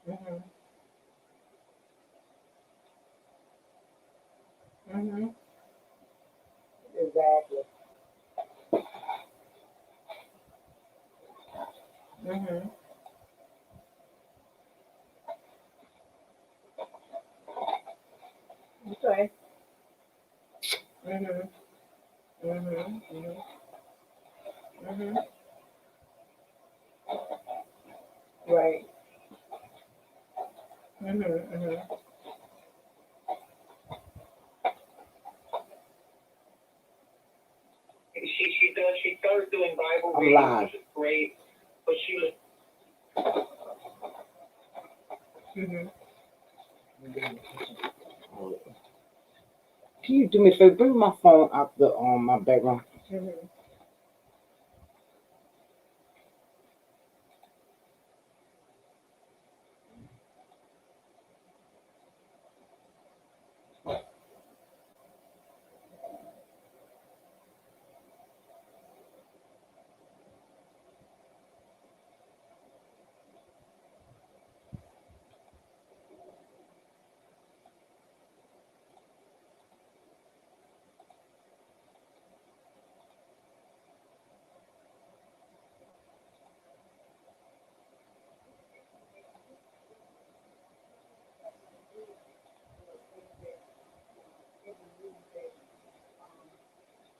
Mhm. Mhm. Exactly. Mhm. Okay. Mhm. Mhm. Mhm. Mhm. Right. Mhm. Mhm. She started doing Bible I'm reading, live. which is great. But she was. Mhm. Can you do me a favor? Bring my phone out the my background. Mhm.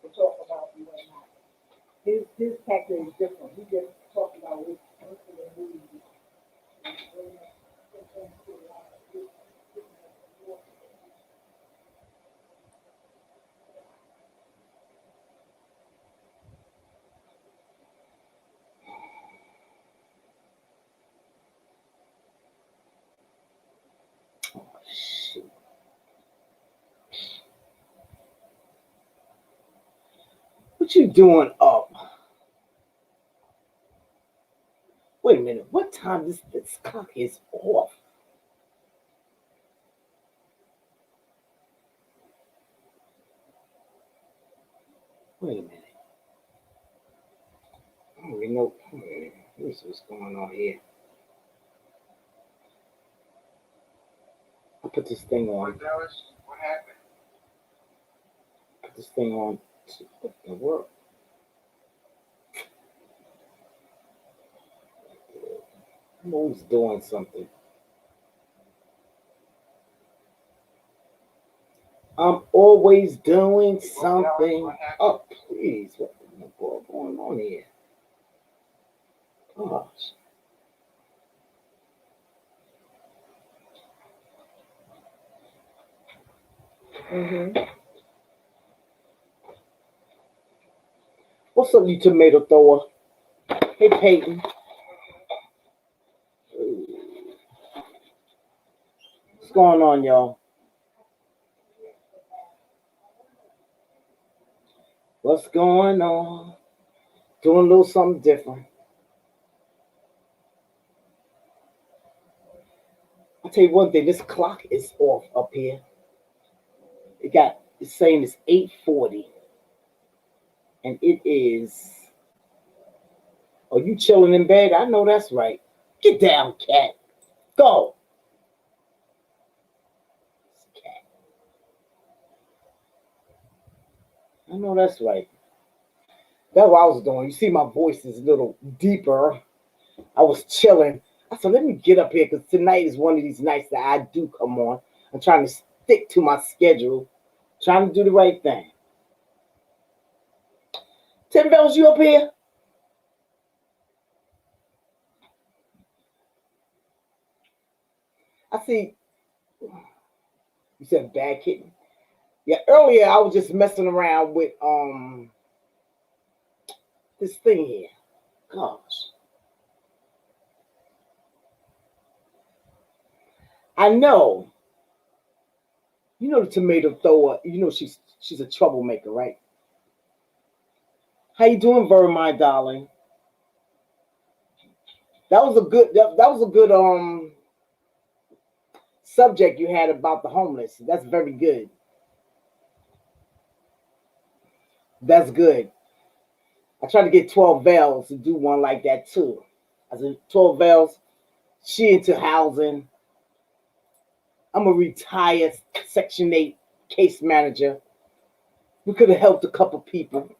To talk about you and not. His tactic is different. He just talked about what's in the movie. Shit. What you doing up? Wait a minute. What time this clock is off? Wait a minute. I don't even know. Here's what's going on here. I put this thing on. What happened? Put this thing on to work. I'm always doing something. I'm always doing something. Oh, please. What the hell going on here? Gosh. Mhm. What's up, you tomato thrower? Hey, Peyton. What's going on, y'all? What's going on? Doing a little something different. I'll tell you one thing, this clock is off up here. It's saying it's 8:40. And it is. Are you chilling in bed? I know that's right. Get down, cat. Go. Cat. I know that's right. That's what I was doing. You see, my voice is a little deeper. I was chilling. I said, let me get up here because tonight is one of these nights that I do come on. I'm trying to stick to my schedule, trying to do the right thing. Tim Bells, you up here? I see. You said bad kitten. Yeah, earlier I was just messing around with this thing here. Gosh, I know. You know the tomato thrower. You know she's a troublemaker, right? How you doing, Very my darling? That was a good subject you had about the homeless. That's very good. That's good. I tried to get 12 Bells to do one like that too. I said 12 Bells. She into housing. I'm a retired Section 8 case manager. We could have helped a couple people.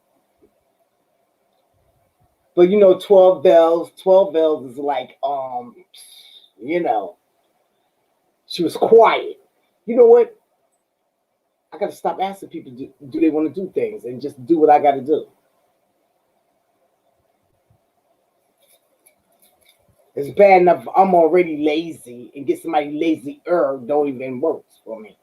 But 12 bells is like, you know, she was quiet. You know what? I got to stop asking people, do they want to do things and just do what I got to do. It's bad enough I'm already lazy and get somebody lazier don't even work for me.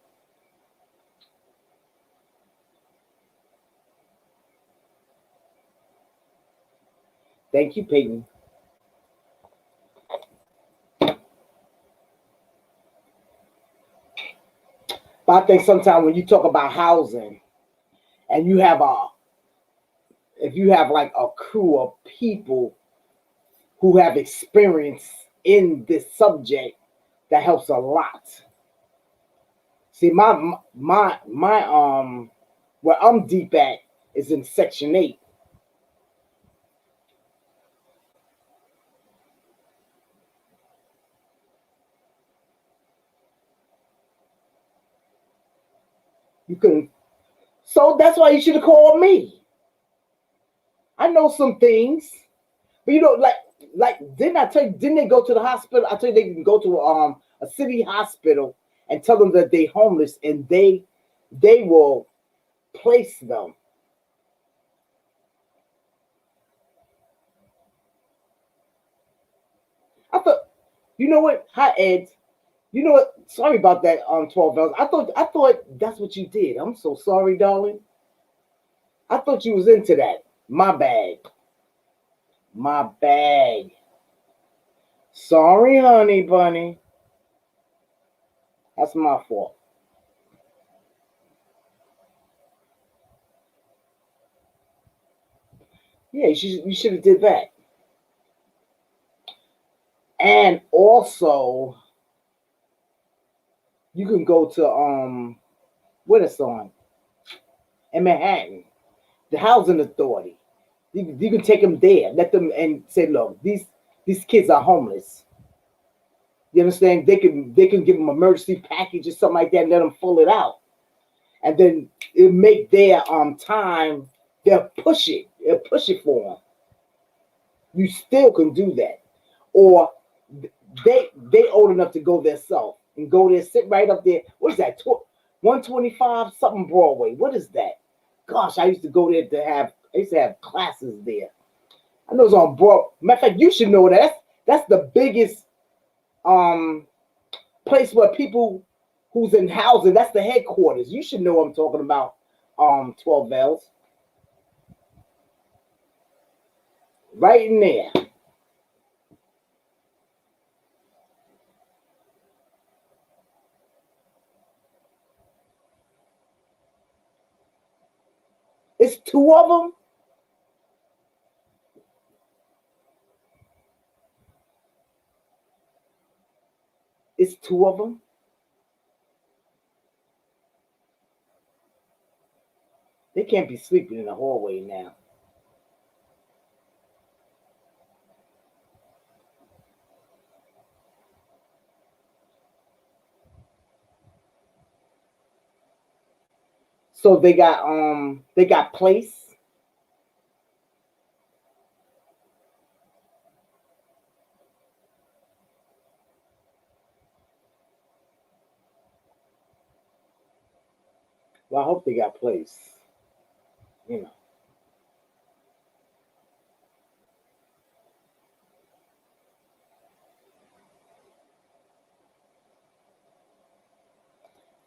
Thank you, Peyton. But I think sometimes when you talk about housing and if you have like a crew of people who have experience in this subject, that helps a lot. See, my where I'm deep at is in Section 8. You couldn't, so that's why you should have called me. I know some things, but like didn't I tell you? Didn't they go to the hospital? I tell you they can go to a city hospital and tell them that they homeless, and they will place them. I thought, you know what? Hi Ed. You know what? Sorry about that. 12 bells. I thought that's what you did. I'm so sorry, darling. I thought you was into that. My bad. My bad. Sorry, honey bunny. That's my fault. Yeah, you should have did that. And also, you can go to what is on in Manhattan, the housing authority. You can take them there, let them and say, look, these kids are homeless. You understand? They can give them emergency package or something like that, and let them fill it out, and then it make their time. They'll push it. They'll push it for them. You still can do that, or they old enough to go there self and go there, sit right up there. What is that? 125 something Broadway. What is that? Gosh, I used to go there to have. I used to have classes there. I know it's on Broad. Matter of fact, you should know that. That's the biggest um place where people who's in housing. That's the headquarters. You should know what I'm talking about. 12 bells, right in there. It's two of them. It's two of them. They can't be sleeping in the hallway now. So they got place. Well, I hope they got place. You know.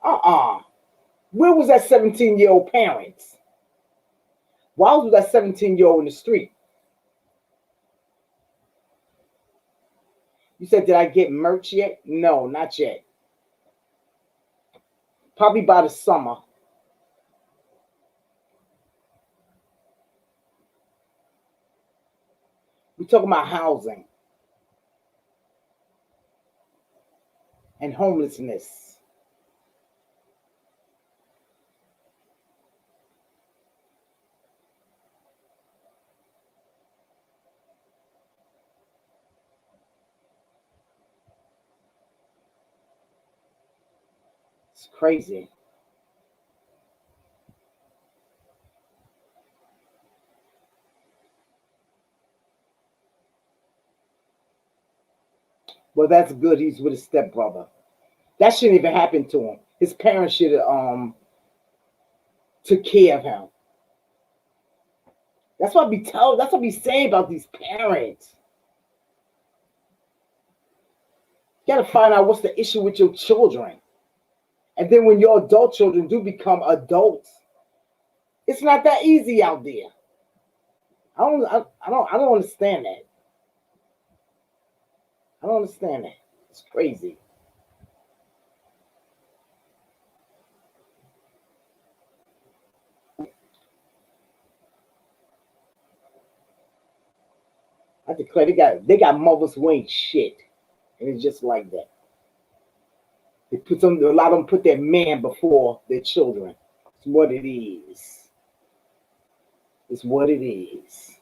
Uh-uh. Where was that 17-year-old parents? Why was that 17-year-old in the street? You said, did I get merch yet? No, not yet. Probably by the summer. We're talking about housing and homelessness. It's crazy. Well, that's good. He's with his stepbrother. That shouldn't even happen to him. His parents should have took care of him. That's what I be telling. That's what I be saying about these parents. You gotta find out what's the issue with your children. And then when your adult children do become adults, it's not that easy out there. I don't understand that. I don't understand that. It's crazy. I declare they got mothers who ain't shit. And it's just like that. A lot of them put their man before their children. It's what it is. It's what it is.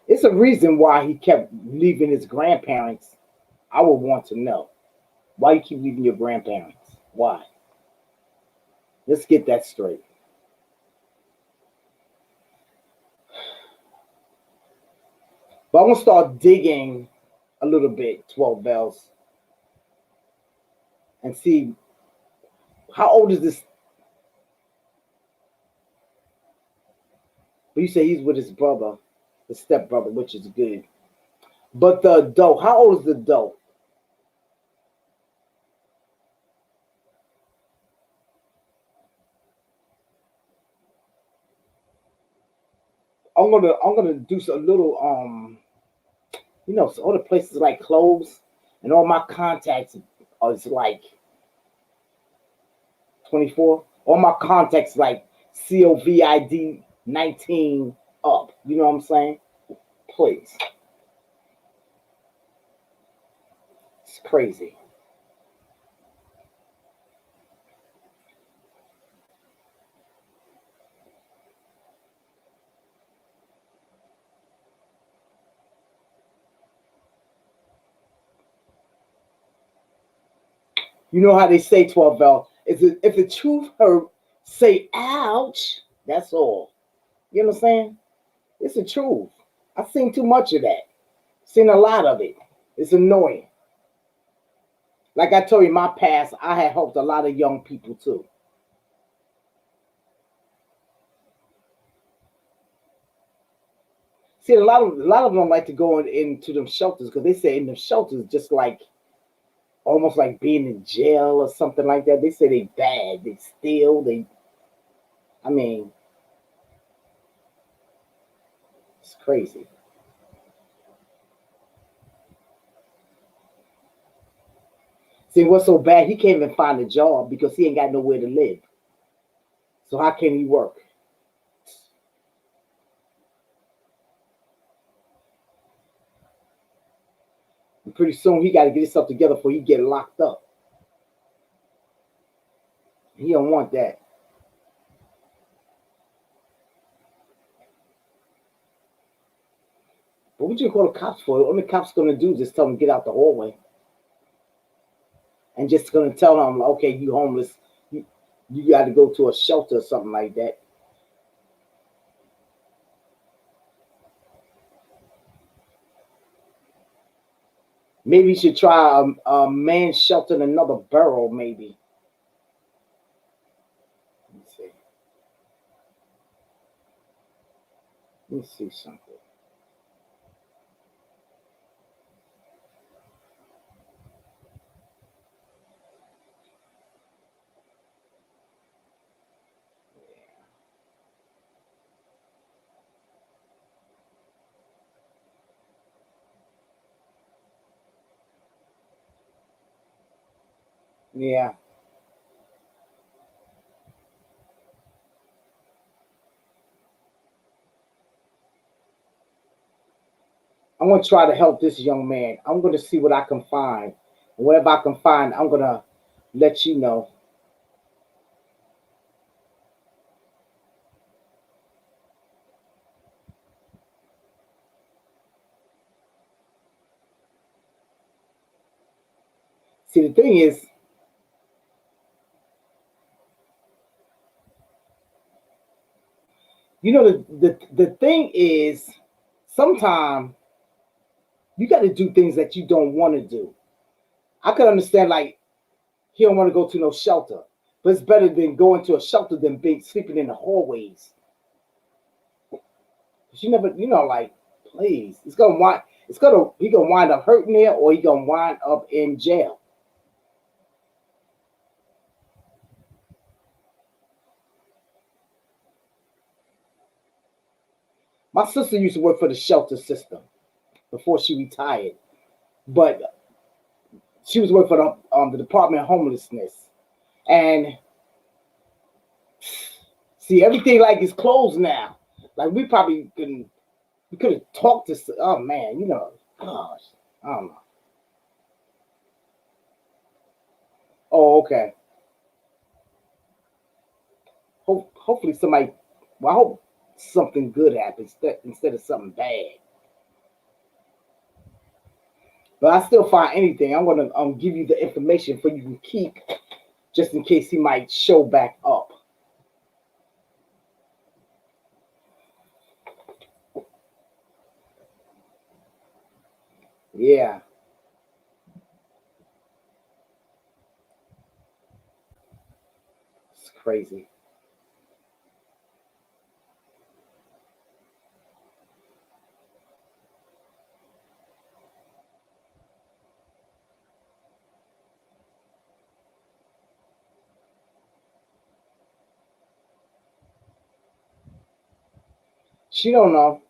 It's a reason why he kept leaving his grandparents. I would want to know. Why you keep leaving your grandparents? Why? Let's get that straight. But I'm gonna start digging a little bit, 12 bells, and see how old is this. But you say he's with his brother, the stepbrother, which is good. But the adult, how old is the adult? I'm gonna do a little so all the places like clothes and all my contacts is like 24. All my contacts like COVID 19 up. You know what I'm saying? Please. It's crazy. You know how they say 12 bell? If the truth hurt, say ouch. That's all. You know what I'm saying? It's the truth. I've seen too much of that. Seen a lot of it. It's annoying. Like I told you, in my past, I had helped a lot of young people too. See, a lot of them like to go into them shelters because they say in the shelters just like almost like being in jail or something like that. They say they bad, they steal, they. I mean, it's crazy. See, what's so bad? He can't even find a job because he ain't got nowhere to live. So how can he work? And pretty soon he got to get himself together before he get locked up. He don't want that. But what you call the cops for? All the cops gonna do is just tell him get out the hallway, and just gonna tell him, okay, you homeless, you got to go to a shelter or something like that. Maybe you should try a man shelter in another borough. Maybe. Let me see. Let me see something. Yeah, I'm gonna try to help this young man. I'm gonna see what I can find. Whatever I can find, I'm gonna let you know. See, the thing is, the thing is, sometimes you got to do things that you don't want to do. I could understand, like, he don't want to go to no shelter, but it's better than going to a shelter than being sleeping in the hallways. 'Cause you never, like, please, he gonna wind up hurting there, or he gonna wind up in jail. My sister used to work for the shelter system before she retired, but she was working for the Department of Homelessness, and see, everything like is closed now. Like, we could have talked to. Oh man, gosh, I don't know. Oh, okay. Hopefully somebody. Well, I hope something good happens instead of something bad. But I still find anything. I'm gonna give you the information for you to keep, just in case he might show back up. Yeah, it's crazy. She don't know.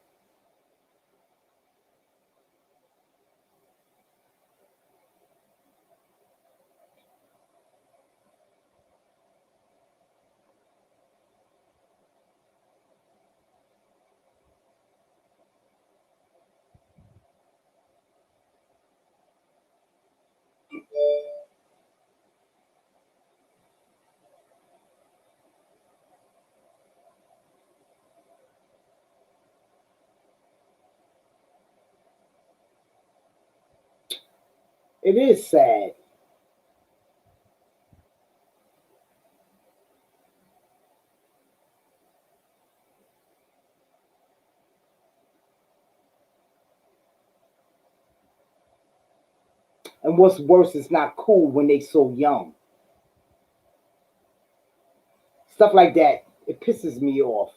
It is sad. And what's worse, it's not cool when they so young. Stuff like that, it pisses me off.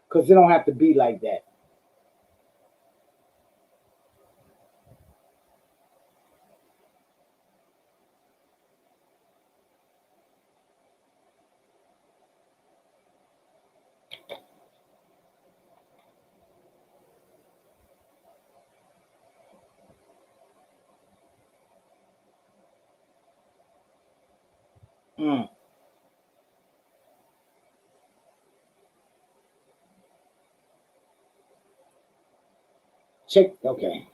Because it don't have to be like that. Mm. Check. Okay.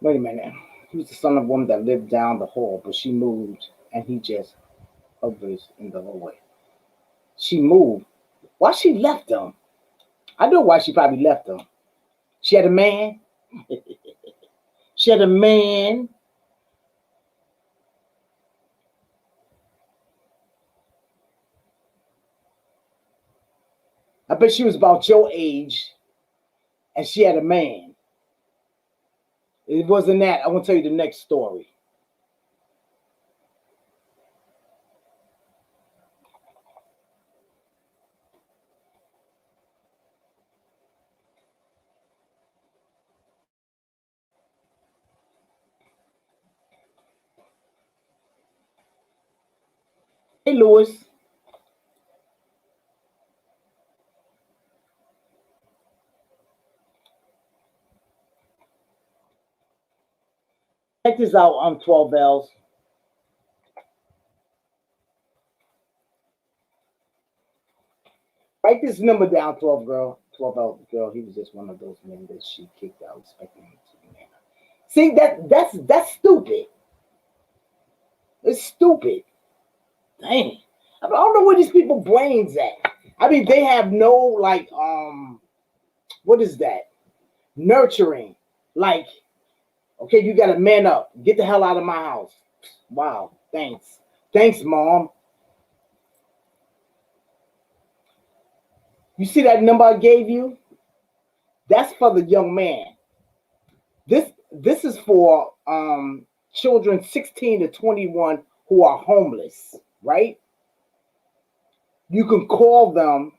Wait a minute. He was the son of a woman that lived down the hall, but she moved, and he just hovers in the hallway. She moved. Why she left him? I know why she probably left him. She had a man. She had a man. I bet she was about your age, and she had a man. It wasn't that. I want to tell you the next story. Hey, Lewis. Check this out on 12 Bells. Write this number down, 12 girl. 12 L girl. He was just one of those men that she kicked out, expecting him to be man. See that's stupid. It's stupid. Dang. I don't know where these people brains at. I mean, they have no like what is that? Nurturing. Like, okay, you gotta man up. Get the hell out of my house. Wow, thanks. Thanks, mom. You see that number I gave you? That's for the young man. This is for children 16 to 21 who are homeless, right? You can call them.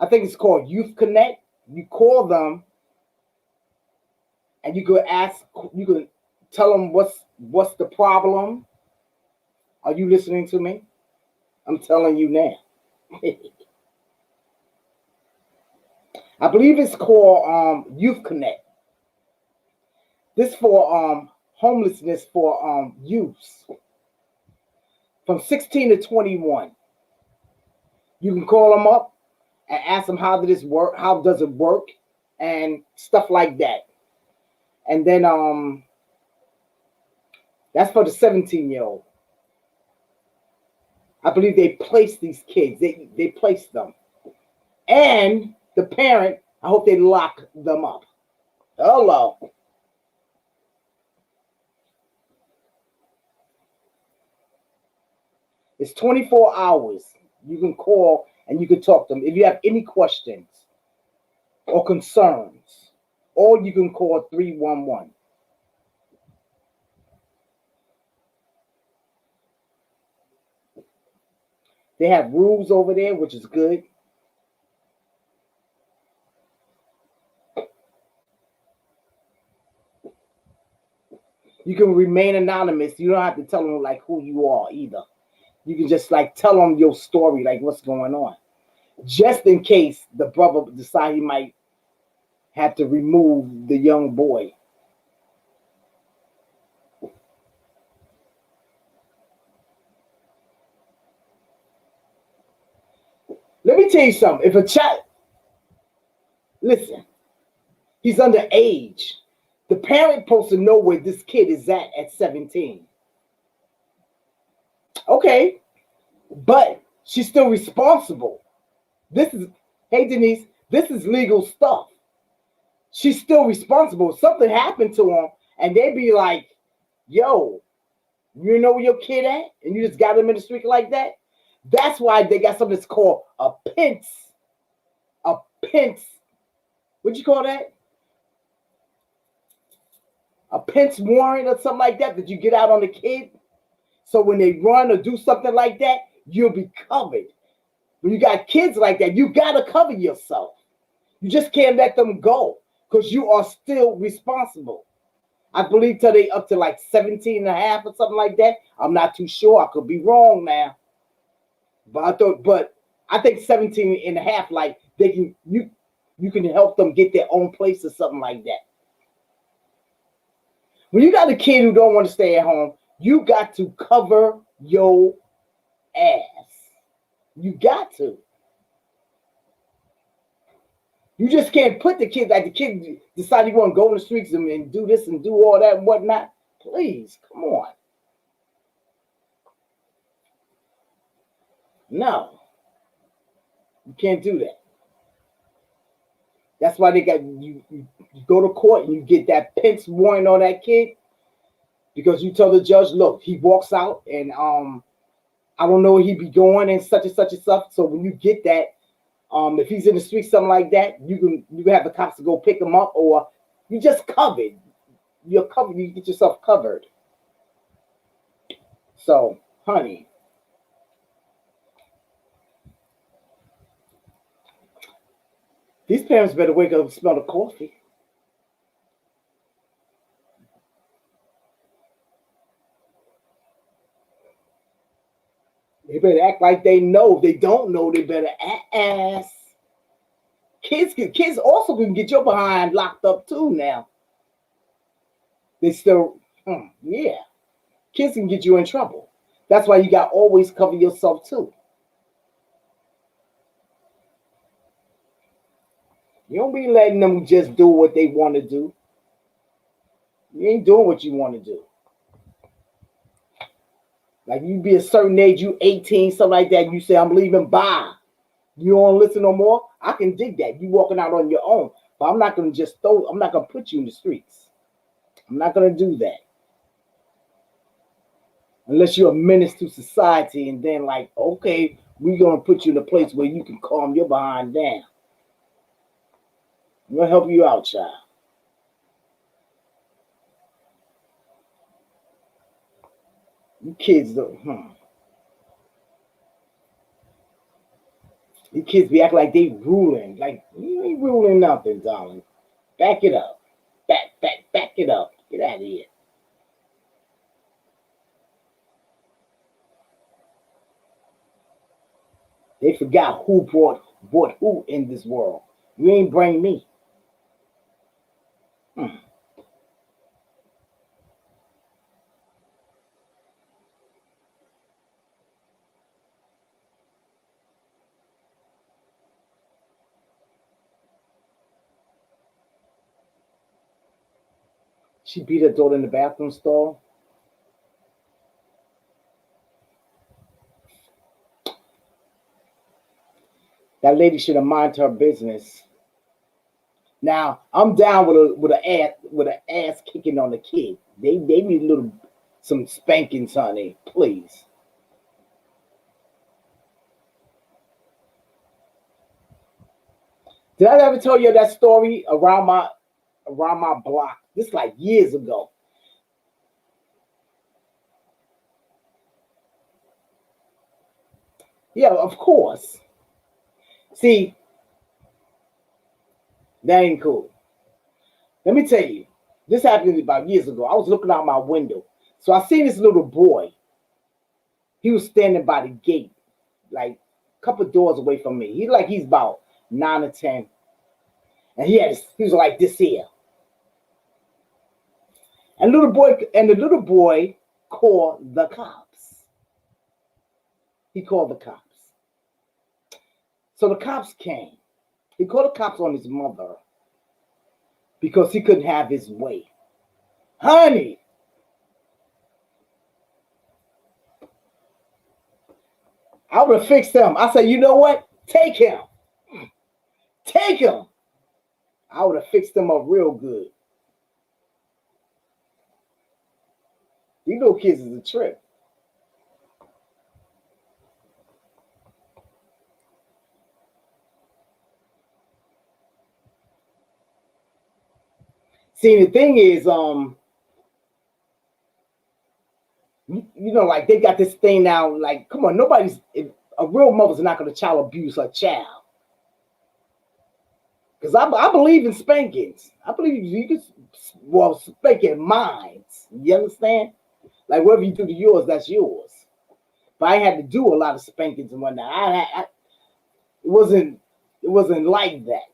I think it's called Youth Connect. You call them and you could ask, you could tell them what's the problem. Are you listening to me? I'm telling you now. I believe it's called Youth Connect. This for homelessness for youths from 16 to 21. You can call them up and ask them how does this work, how does it work, and stuff like that. And then that's for the 17-year-old. I believe they place these kids. They place them. And the parent, I hope they lock them up. Hello. It's 24 hours. You can call and you can talk to them. If you have any questions or concerns, or you can call 311. They have rules over there, which is good. You can remain anonymous. You don't have to tell them like who you are either. You can just like tell them your story, like what's going on, just in case the brother decide he might have to remove the young boy. Let me tell you something. If a child, listen, he's underage. The parent supposed to know where this kid is at 17. Okay, but she's still responsible. This is, hey Denise, this is legal stuff. She's still responsible. If something happened to him, and they be like, "Yo, you know where your kid at?" and you just got him in the street like that. That's why they got something that's called a pinch. A pinch. What you call that? A pinch warrant or something like that that you get out on the kid. So when they run or do something like that, you'll be covered. When you got kids like that, you got to cover yourself. You just can't let them go because you are still responsible. I believe till they up to like 17 and a half or something like that. I'm not too sure. I could be wrong now. But I think 17 and a half, like they can you can help them get their own place or something like that. When you got a kid who don't want to stay at home, you got to cover your ass. You got to. You just can't put the kid like the kid decide he want to go in the streets and do this and do all that and whatnot. Please, come on. No, you can't do that. That's why they got you go to court and you get that pinch warrant on that kid because you tell the judge, look, he walks out and I don't know where he be going and such and stuff. So when you get that, if he's in the street, something like that, you can have the cops to go pick him up, or you just covered. You're covered. You get yourself covered. So, honey, these parents better wake up and smell the coffee. They better act like they know. If they don't know, they better ask. Kids also can get your behind locked up too now. They still, yeah. Kids can get you in trouble. That's why you got to always cover yourself too. You don't be letting them just do what they want to do. You ain't doing what you want to do. Like you be a certain age, you 18, something like that, you say, I'm leaving, bye. You don't listen no more? I can dig that. You walking out on your own. But I'm not gonna I'm not gonna put you in the streets. I'm not gonna do that. Unless you're a menace to society and then like, okay, we're gonna put you in a place where you can calm your behind down. I'm gonna help you out, child. You kids don't, You kids be acting like they ruling. Like, you ain't ruling nothing, darling. Back it up. Back it up. Get out of here. They forgot who brought who in this world. You ain't bring me. Hmm. She beat her daughter in the bathroom stall. That lady should have minded her business. Now I'm down with a ass kicking on the kid. They need some spankings, honey, please. Did I ever tell you that story around my block? This like years ago. Yeah, of course. See, that ain't cool. Let me tell you, this happened about years ago. I was looking out my window, so I seen this little boy. He was standing by the gate, like a couple doors away from me. He's about 9 or 10, and he was like this here. And the little boy called the cops. He called the cops. So the cops came. He called the cops on his mother because he couldn't have his way. Honey, I would have fixed him. I said, you know what? Take him. Take him. I would have fixed him up real good. These little kids is a trip. See, the thing is, like they got this thing now. Like, come on, a real mother's not going to child abuse her child. Because I believe in spankings. I believe you can, spanking minds. You understand? Like whatever you do to yours, that's yours. But I had to do a lot of spankings and whatnot. It wasn't like that.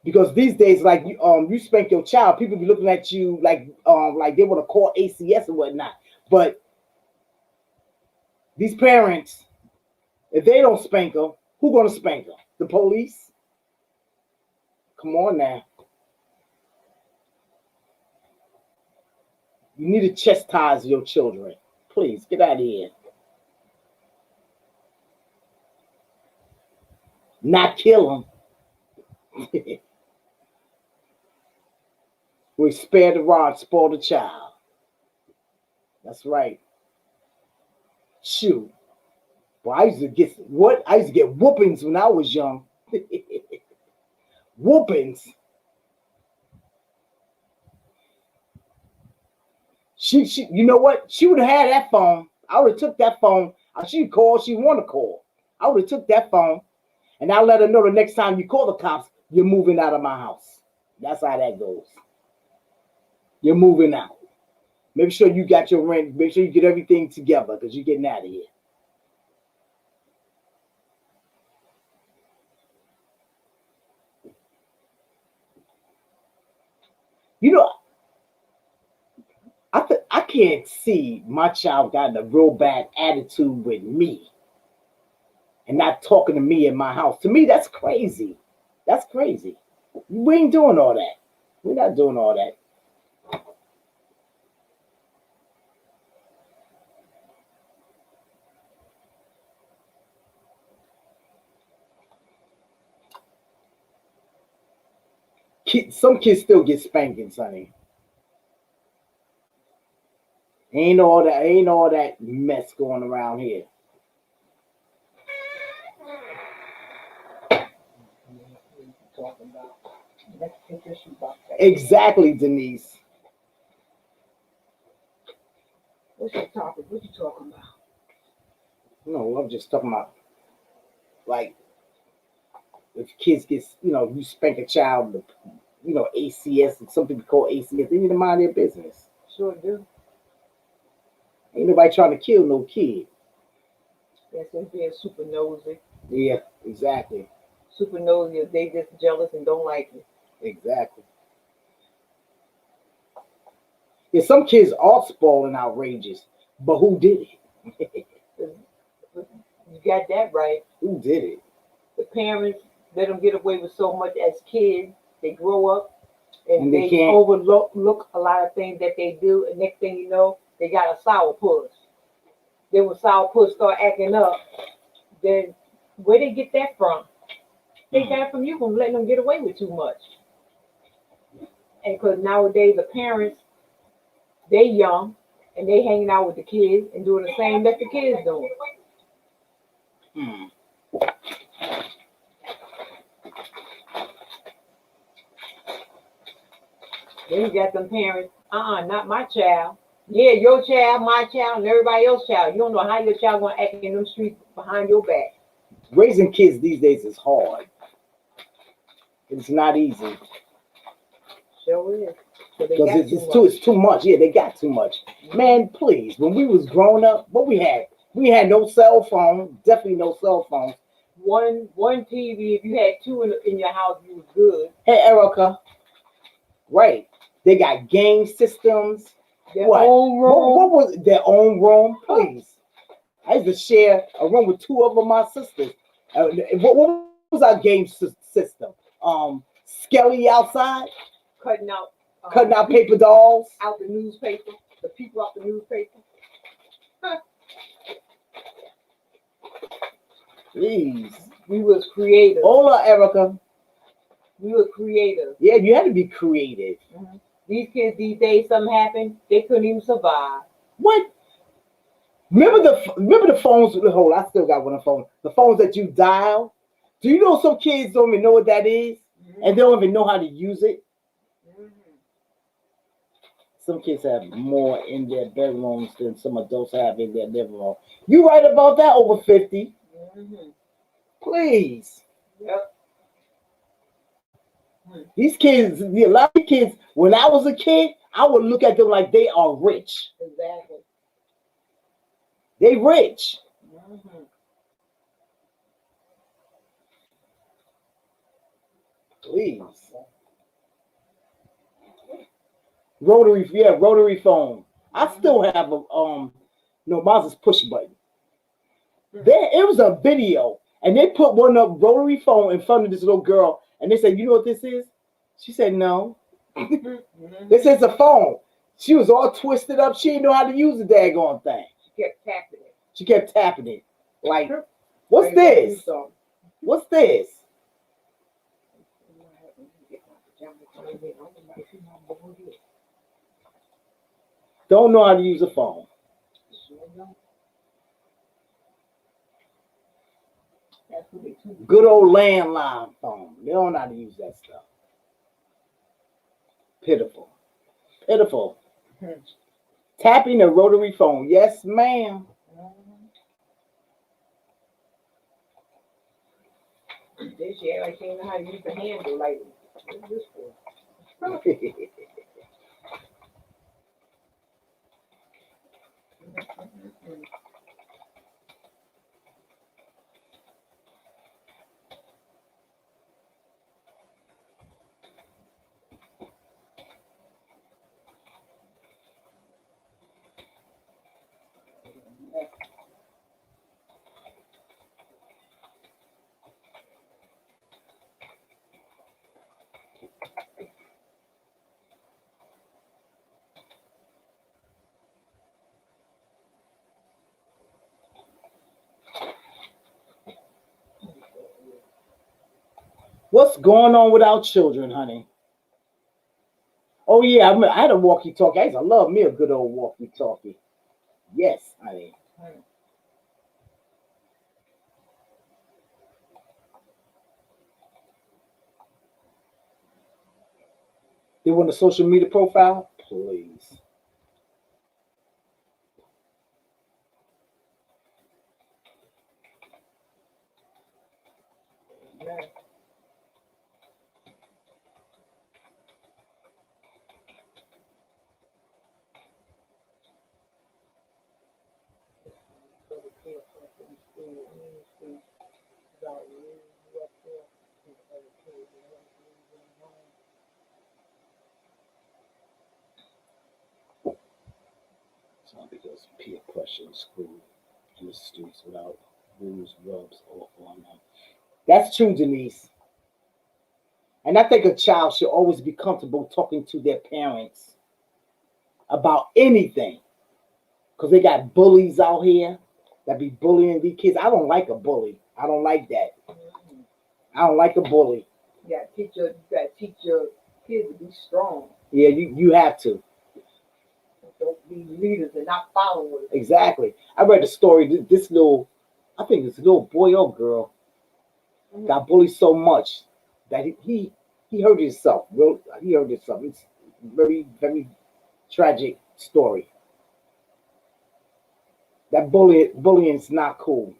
Because these days, like you spank your child, people be looking at you like they want to call ACS and whatnot. But these parents, if they don't spank them, who gonna spank them? The police? Come on now. You need to chastise your children. Please get out of here. Not kill them. We spare the rod, spoil the child. That's right. Shoot. Well, I used to get what? I used to get whoopings when I was young. Whoopings. You know what? She would have had that phone. I would have took that phone. She called. She want to call. I would have took that phone, and I let her know the next time you call the cops, you're moving out of my house. That's how that goes. You're moving out. Make sure you got your rent. Make sure you get everything together because you're getting out of here. You know, I can't see my child got a real bad attitude with me and not talking to me in my house. To me, that's crazy. That's crazy. We ain't doing all that. We're not doing all that. Some kids still get spankings, honey. Ain't all that mess going around here. Talking about. Let's take your shoe box. Exactly, Denise. What's your topic? What you talking about? No, I'm just talking about like if kids get, you spank a child, ACS, something we call ACS, they need to mind their business. Sure do. Ain't nobody trying to kill no kid. Yes, they're being super nosy. Yeah, exactly. Super nosy if they just jealous and don't like you. Exactly. Yeah, some kids are spoiled and outrageous, but who did it? You got that right. Who did it? The parents let them get away with so much as kids. They grow up and And they they can't. overlook a lot of things that they do. And next thing you know, they got a sourpuss. Then when sourpuss start acting up, then where they get that from? They got it from you from letting them get away with too much. And because nowadays the parents, they young and they hanging out with the kids and doing the same that the kids doing. Hmm. Then you got them parents, not my child. Yeah, your child, my child, and everybody else's child. You don't know how your child gonna act in them streets behind your back. Raising kids these days is hard. It's not easy Sure is. So they because got it's too much. Yeah, they got too much. Man, please. When we was growing up, what we had no cell phone. Definitely no cell phone. One TV. If you had two in your house, you was good. Hey, Erica. Right. They got game systems. Their What? own room. What was their own room? Please. I used to share a room with two of my sisters. What was our game system? Skelly outside, Cutting out. cutting out paper dolls. Out the newspaper. The people out the newspaper. Please. We was creative. Hola, Erica. We were creative. Yeah, you had to be creative. Mm-hmm. These kids these days, something happened, they couldn't even survive. What? Remember the phones? Hold, I still got one of the phones. The phones that you dial. Do you know some kids don't even know what that is, and they don't even know how to use it? Mm-hmm. Some kids have more in their bedrooms than some adults have in their living room. You right about that? Over 50? Mm-hmm. Please. Yep. These kids, a lot of kids. When I was a kid, I would look at them like they are rich. Exactly. They rich. Mm-hmm. Please. Rotary phone. I still have a no, mine's is push button. There, it was a video, and they put one up rotary phone in front of this little girl, and they said, "You know what this is?" She said, "No." This is a phone. She was all twisted up. She didn't know how to use the daggone thing. She kept tapping it. She kept tapping it. Like, what's this? What's this? Don't know how to use a phone. Good old landline phone. They don't know how to use that stuff. Pitiful. Pitiful. Tapping a rotary phone. Yes, ma'am. This year, like she didn't know how to use the handle. Like, what's this for? What's going on with our children, honey? Oh yeah, I had a walkie-talkie. I love me a good old walkie-talkie. Yes, honey. They want a social media profile? Please. Yeah. So the kids have to be school, ministry, about you up there, and the other kids, you know, leaving home. Some because peer pressure in school and the streets without rules rubs off on them. That's true, Denise. And I think a child should always be comfortable talking to their parents about anything. Because they got bullies out here that be bullying these kids. I don't like a bully. I don't like that. Mm-hmm. I don't like a bully. You gotta teach your kids to be strong. Yeah, you have to. Don't be leaders and not followers. Exactly. I read a story. This little, I think it's a little boy or girl, got bullied so much that he hurt himself. Well, he hurt himself. It's very, very tragic story. That bullying's not cool.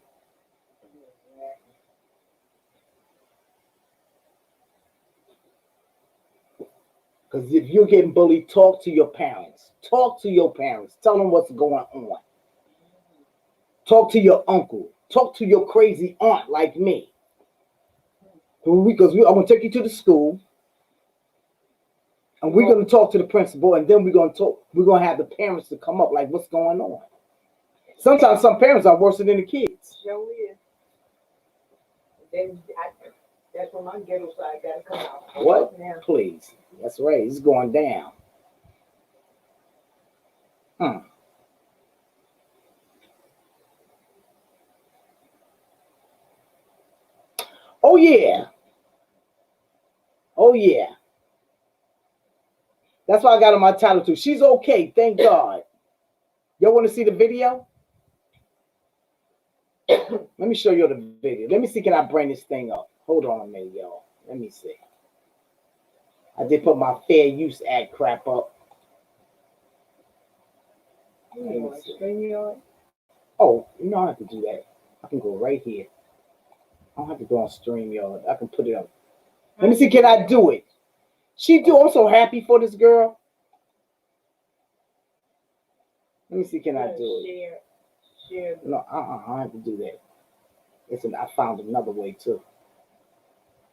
Because if you're getting bullied, talk to your parents. Talk to your parents. Tell them what's going on. Talk to your uncle. Talk to your crazy aunt like me. Because I'm going to take you to the school. And we're going to talk to the principal. And then we're going to talk. We're going to have the parents to come up like, what's going on? Sometimes some parents are worse than the kids. Sure is. That's when my ghetto side got to come out. What? Now. Please. That's right. It's going down. Oh, yeah. Oh, yeah. That's why I got on my title, too. She's okay. Thank God. Y'all want to see the video? Let me show you the video. Let me see. Can I bring this thing up? Hold on a minute, y'all. Let me see. I did put my Fair Use Act crap up. Oh, you don't have to do that. I can go right here. I don't have to go on StreamYard. I can put it up. Let me see. Can I do it? I'm so happy for this girl. Let me see. Can I do it? Share. No, I don't have to do that. Listen, I found another way too.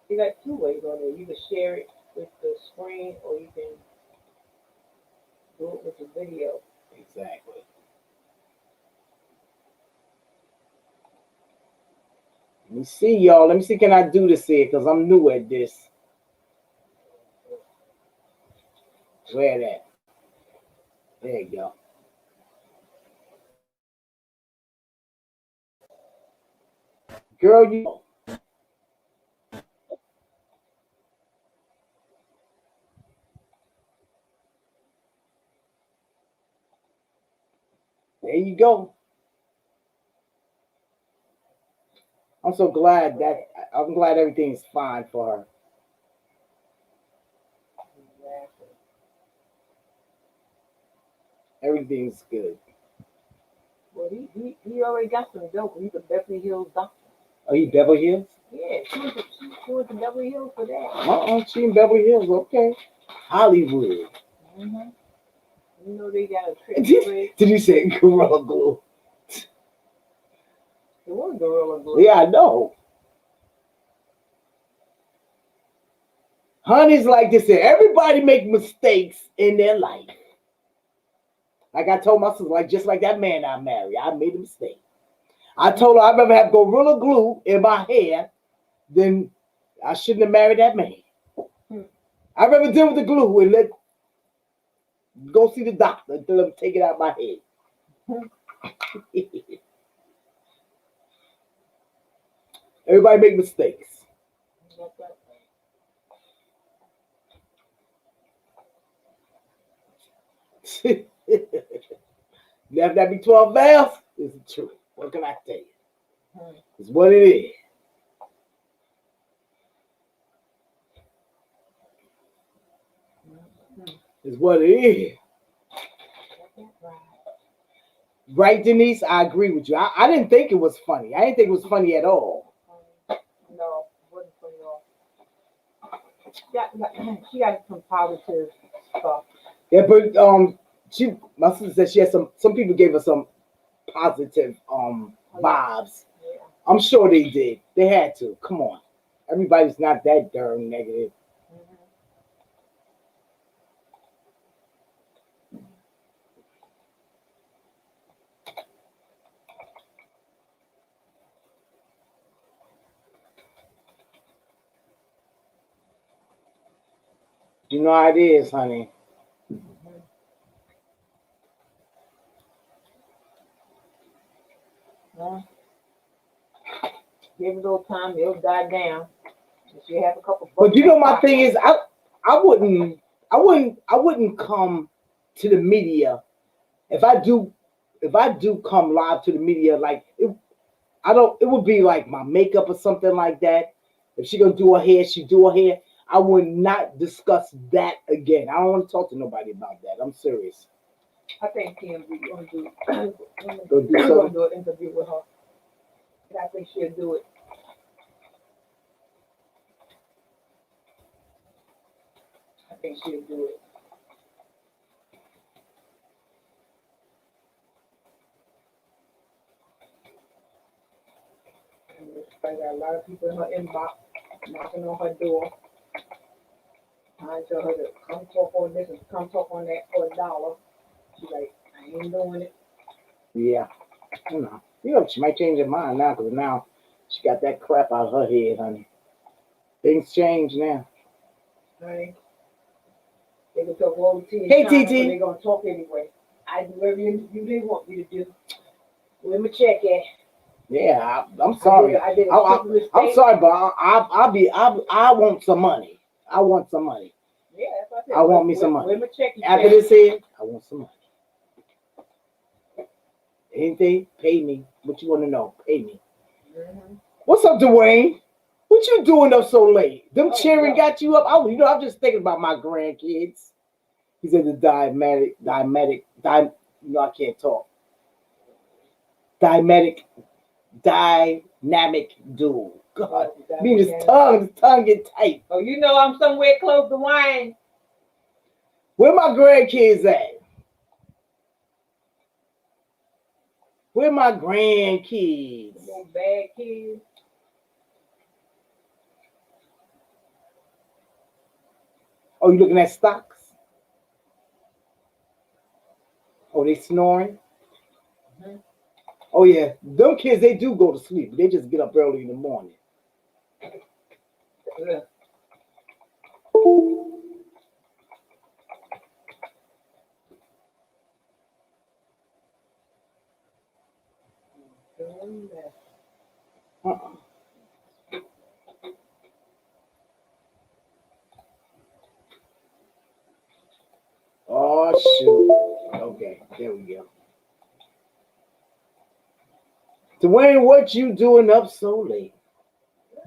You got two ways on there. You can share it with the screen, or you can do it with the video. Exactly. Let me see, y'all. Let me see. Can I do this here? Because I'm new at this. Where that? There you go. Girl, there you go. I'm so glad I'm glad everything's fine for her. Exactly. Everything's good. Well, he already got some dope. He's a Beverly Hills doctor. Oh, he Beverly Hills? Yeah, she went to Beverly Hills for that. She in Beverly Hills. Okay. Hollywood. Mm-hmm. You know they got a trip. Did you say Gorilla Glue? It was Gorilla Glue. Yeah, I know. Honey's like this. Everybody make mistakes in their life. Like I told my sister, like just like that man I married, I made a mistake. I told her I'd rather have Gorilla Glue in my hair than I shouldn't have married that man. I'd rather deal with the glue and go see the doctor and tell him to take it out of my head. Everybody make mistakes. Let that be 12 bells. It's the truth. What can I tell you? Hmm. It's what it is. It's what it is. Right, Denise? I agree with you. I didn't think it was funny. I didn't think it was funny at all. No, it wasn't funny at all. She got some positive stuff. Yeah, but my sister said she had some people gave her some positive vibes. Yeah. I'm sure they did. They had to. Come on. Everybody's not that darn negative. Mhm. You know how it is, honey. Mhm. Well, give it a little time, it'll die down. She have a couple But bucks. you know my thing is I wouldn't come to the media if I do come live to the media like it would be like my makeup or something like that. If she gonna do her hair, she do her hair. I would not discuss that again. I don't want to talk to nobody about that. I'm serious. I think Kim be gonna do Go do gonna something. do an interview with her. And I think she'll do it. I think she'll do it. And I got a lot of people in her inbox knocking on her door. I tell her to come talk on this and come talk on that for $1. She's like, I ain't doing it. Yeah, she might change her mind now because now she got that crap out of her head, honey. Things change now. Honey, they can talk all the tea in Hey, China, but TT. they're gonna talk anyway. I do every interview they want me to do. Where my check at? Yeah, I'm sorry. I did a I, stupid mistake. I'm sorry, but I want some money. I want some money. Yeah, that's what I said. I want me some Where money. my check is After at? this here, I want some money. Anything, pay me. What you want to know? Pay me. Mm-hmm. What's up, Dwayne? What you doing up so late? Them Oh, cheering no. got you up. I'm just thinking about my grandkids. He said the I can't talk. Diametic, dynamic duel. God, Oh, mean his tongue get tight. oh, you know I'm somewhere close to wine. Where my grandkids at? Where my grandkids? Little bad kids. Oh, you looking at stocks? Oh, they snoring? Mm-hmm. Oh yeah, them kids they do go to sleep. They just get up early in the morning. Yeah. Uh-uh. Oh shoot. Okay, there we go. Dwayne, what you doing up so late?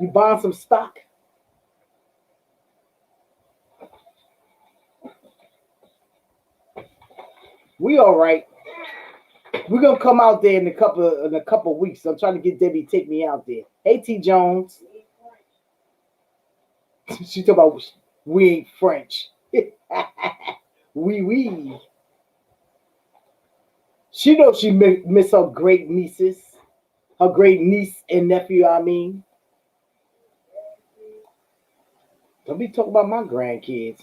You buying some stock? We all right. We're gonna come out there in a couple weeks. I'm trying to get Debbie to take me out there. Hey T Jones. She talk about we ain't French. We. She knows she miss her great nieces, her great niece and nephew. I mean, don't be talking about my grandkids.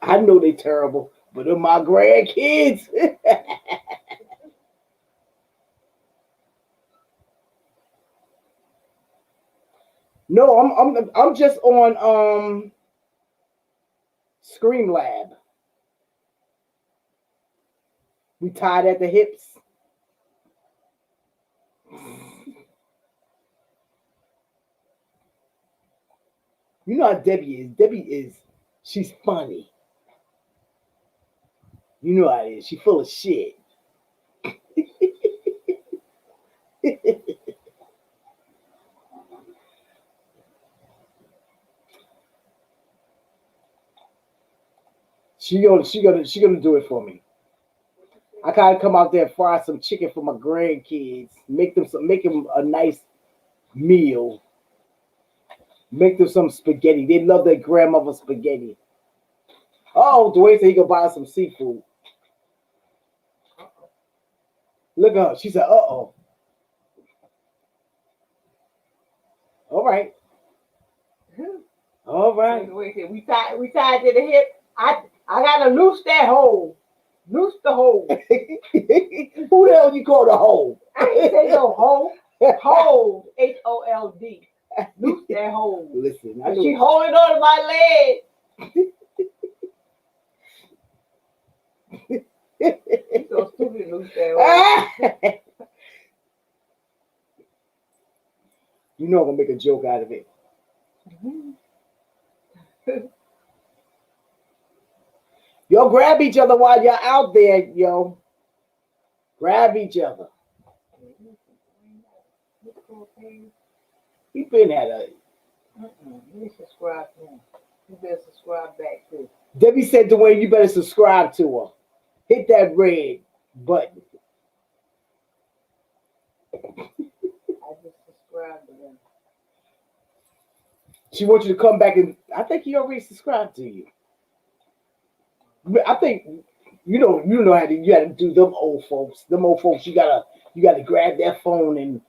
I know they terrible, but they're my grandkids. No, I'm just on Scream Lab. We tied at the hips. You know how Debbie is. She's funny. You know how it is. She full of shit. She gonna do it for me. I gotta come out there and fry some chicken for my grandkids. Make them a nice meal. Make them some spaghetti. They love their grandmother's spaghetti. Oh, Dwayne said he gonna buy some seafood. Look at her. She said, "Uh-oh." All right. All right. We tied to the hip. I gotta loose that hole. Loose the hole. Who the hell you call the hole? I ain't say no hole. Hold. HOLD. Loose that hole. Listen, And she holding on to my leg. You so stupid, loose that hole. You know I'm gonna make a joke out of it. Yo, grab each other while you're out there, yo. Grab each other. He been at a. Let me subscribe to him. You better subscribe back too. Debbie said, Dwayne, you better subscribe to her. Hit that red button. I just subscribed to him. She wants you to come back and I think he already subscribed to you. I think you know how to you gotta do them old folks. Them old folks, you gotta grab that phone and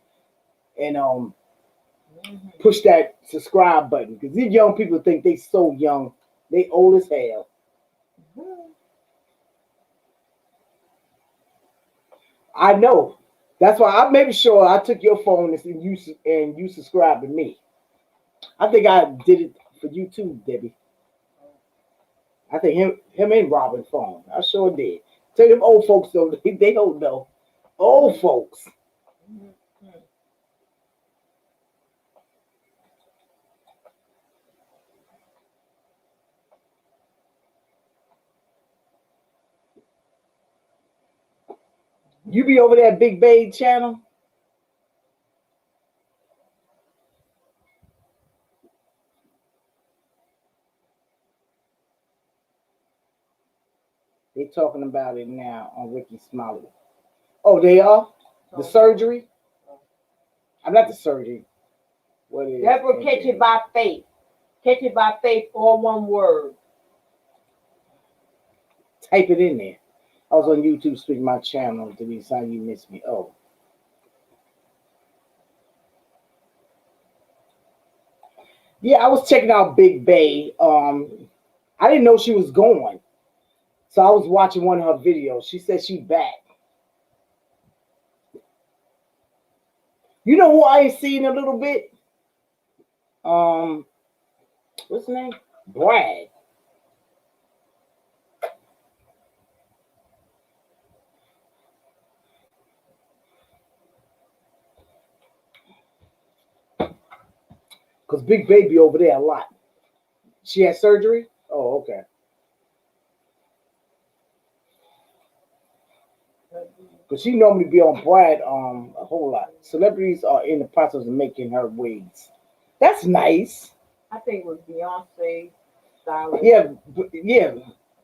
push that subscribe button. Because these young people think they so young. They old as hell. I know. That's why I made sure I took your phone and you subscribed to me. I think I did it for you too, Debbie. I think him and Robin phone. I sure did. Tell them old folks though, they don't know. Old folks. You be over there at Big Bay channel? They're talking about it now on Ricky Smiley. Oh, they are? The surgery? I'm not the surgery. What is Deborah, catch it by faith. Catch it by faith, all one word. Type it in there. I was on YouTube speaking my channel to be how you missed me. Oh. Yeah, I was checking out Big Bay. I didn't know she was going. So I was watching one of her videos. She said she's back. You know who I ain't seen a little bit? What's his name? Brad. Because Big Baby over there a lot. She had surgery? Oh, okay. Because she normally be on Brad a whole lot. Celebrities are in the process of making her wigs. That's nice. I think it was Beyonce stylist. Yeah, yeah.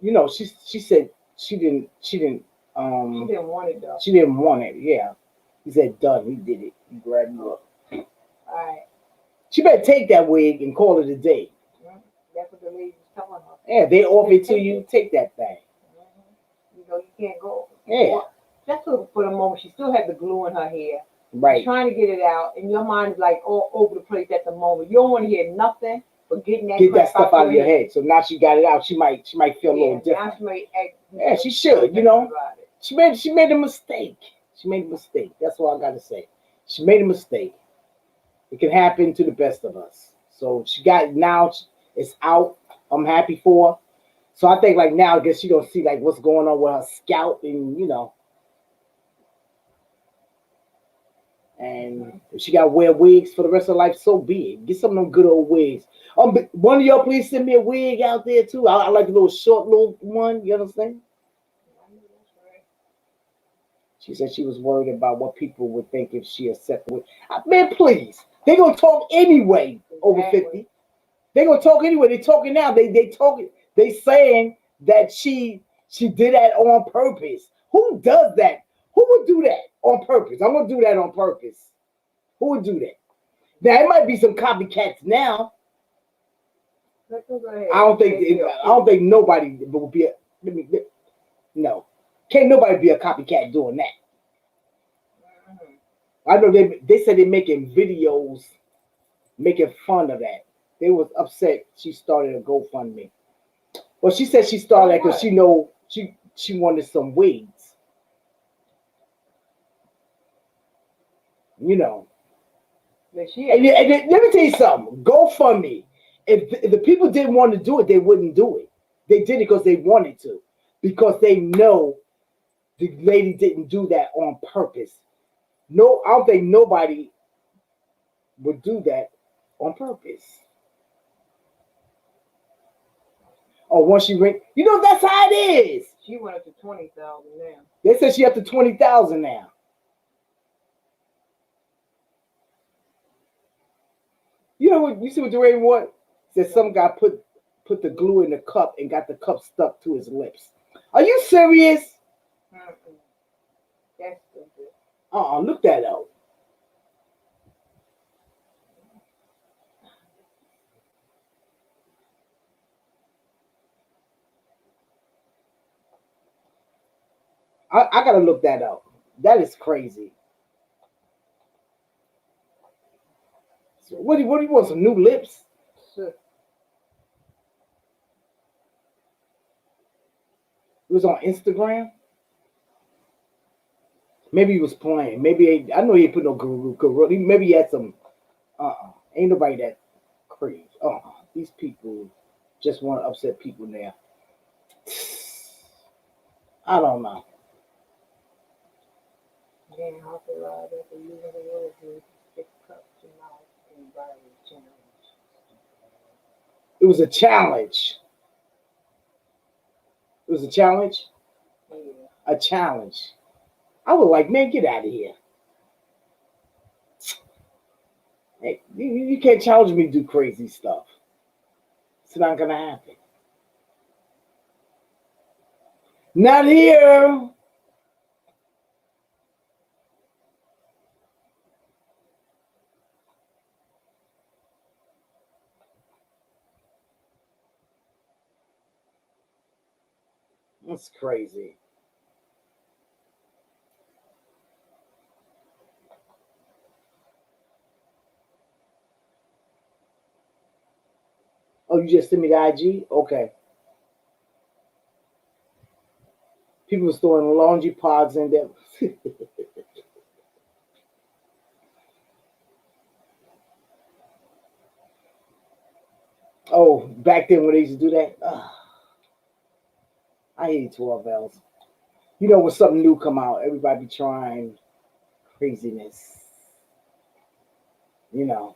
You know, she said she didn't She didn't want it though. she didn't want it. Yeah. He said done. He did it. He grabbed you up. All right. She better take that wig and call it a day. That's what the lady was telling her. Yeah, they offer it to you, take that thing. You know, you can't go. Yeah. Just for the moment, she still had the glue in her hair. Right. She's trying to get it out, and your mind is like all over the place at the moment. You don't want to hear nothing but getting Get that stuff out of your head. So now she got it out. She might feel a little different. Now she might act, yeah, she should. You know, she made a mistake. She made a mistake. That's all I got to say. She made a mistake. It can happen to the best of us. So she got it now. It's out. I'm happy for her. So I think like now, I guess she gonna see like what's going on with her scalp and you know. And if she got to wear wigs for the rest of her life, so be it. Get some of them good old wigs. One of y'all please send me a wig out there too. I like the little short little one. You understand? She said she was worried about what people would think if she accepted it. Man, please. They gonna talk anyway over Exactly. 50. They gonna talk anyway. They talking now. They talking. They saying that she did that on purpose. Who does that? Who would do that on purpose? I'm gonna do that on purpose. Who would do that? Now it might be some copycats now. Let them go ahead. I don't think nobody will be no. Can't nobody be a copycat doing that. Mhm. I know they said they're making videos making fun of that. They was upset she started a GoFundMe. Well, she said she started that because she wanted some wigs. You know. But she And let me tell you something. GoFundMe. If the people didn't want to do it, they wouldn't do it. They did it because they wanted to. Because they know the lady didn't do that on purpose. No, I don't think nobody would do that on purpose. Or once she ring, that's how it is. She went up to 20,000 now. They said she up to 20,000 now. You know what? You see what the rating was? Said some guy put the glue in the cup and got the cup stuck to his lips. Are you serious? Mm-mm. That's stupid. Look that up. I gotta look that up. That is crazy. So what do you want? Some new lips? So, It was on Instagram. Maybe he was playing. Maybe I know he put no gorilla. Maybe he had some. Ain't nobody that crazy. These people just want to upset people now. I don't know. then authorized after using the word to stick cup to mouth and viral challenge. It was a challenge. It was a challenge. Yeah. A challenge. I was like, man, get out of here. Hey, you can't challenge me to do crazy stuff. It's not gonna happen. Not here. That's crazy. Oh, you just sent me the IG? Okay. People was throwing laundry pods in there. Oh, back then when they used to do that, I hate 12 L's. When something new come out, everybody be trying craziness. You know,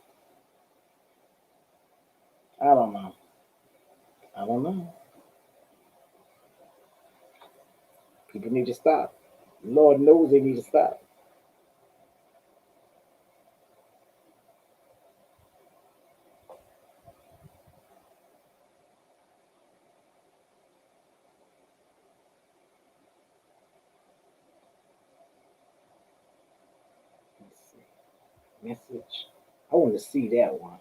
I don't know. I don't know. People need to stop. Lord knows they need to stop. Let's see. Message. I want to see that one.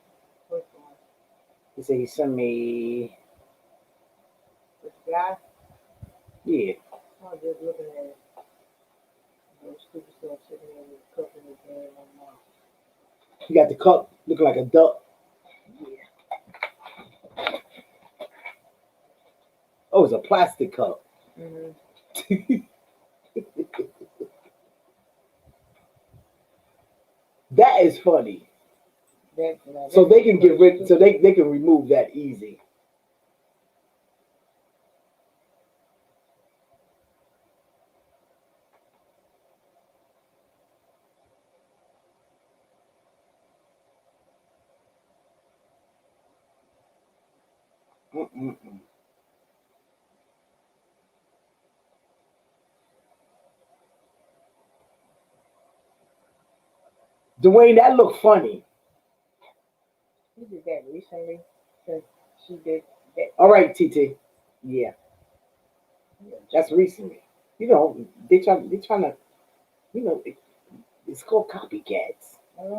Which one? He said he sent me. This guy? Yeah. I was just looking at it. Stupid stuff sitting there with a cup in his hand on mouth. He got the cup looking like a duck. Yeah. Oh, it's a plastic cup. Mm-hmm. That is funny. So they can get rid. So they can remove that easy. Mm-mm-mm. Dwayne, that looked funny. She did that recently. Since she did that. All right, TT. Yeah, that's recently. You know, they trying to, you know, it's called copycats.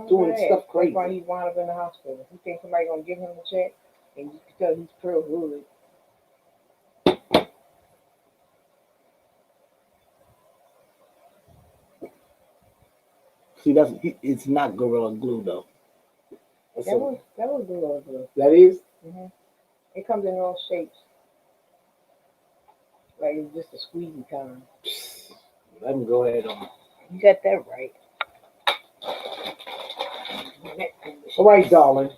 Doing stuff That's why crazy. he wound up in the hospital. He think somebody gonna give him a check, and you can tell he's real good. See, it's not Gorilla Glue though. That was good. That is. Mm-hmm. It comes in all shapes. Like it's just a squeezy kind. Let me go ahead on. You got that right. All right, darling.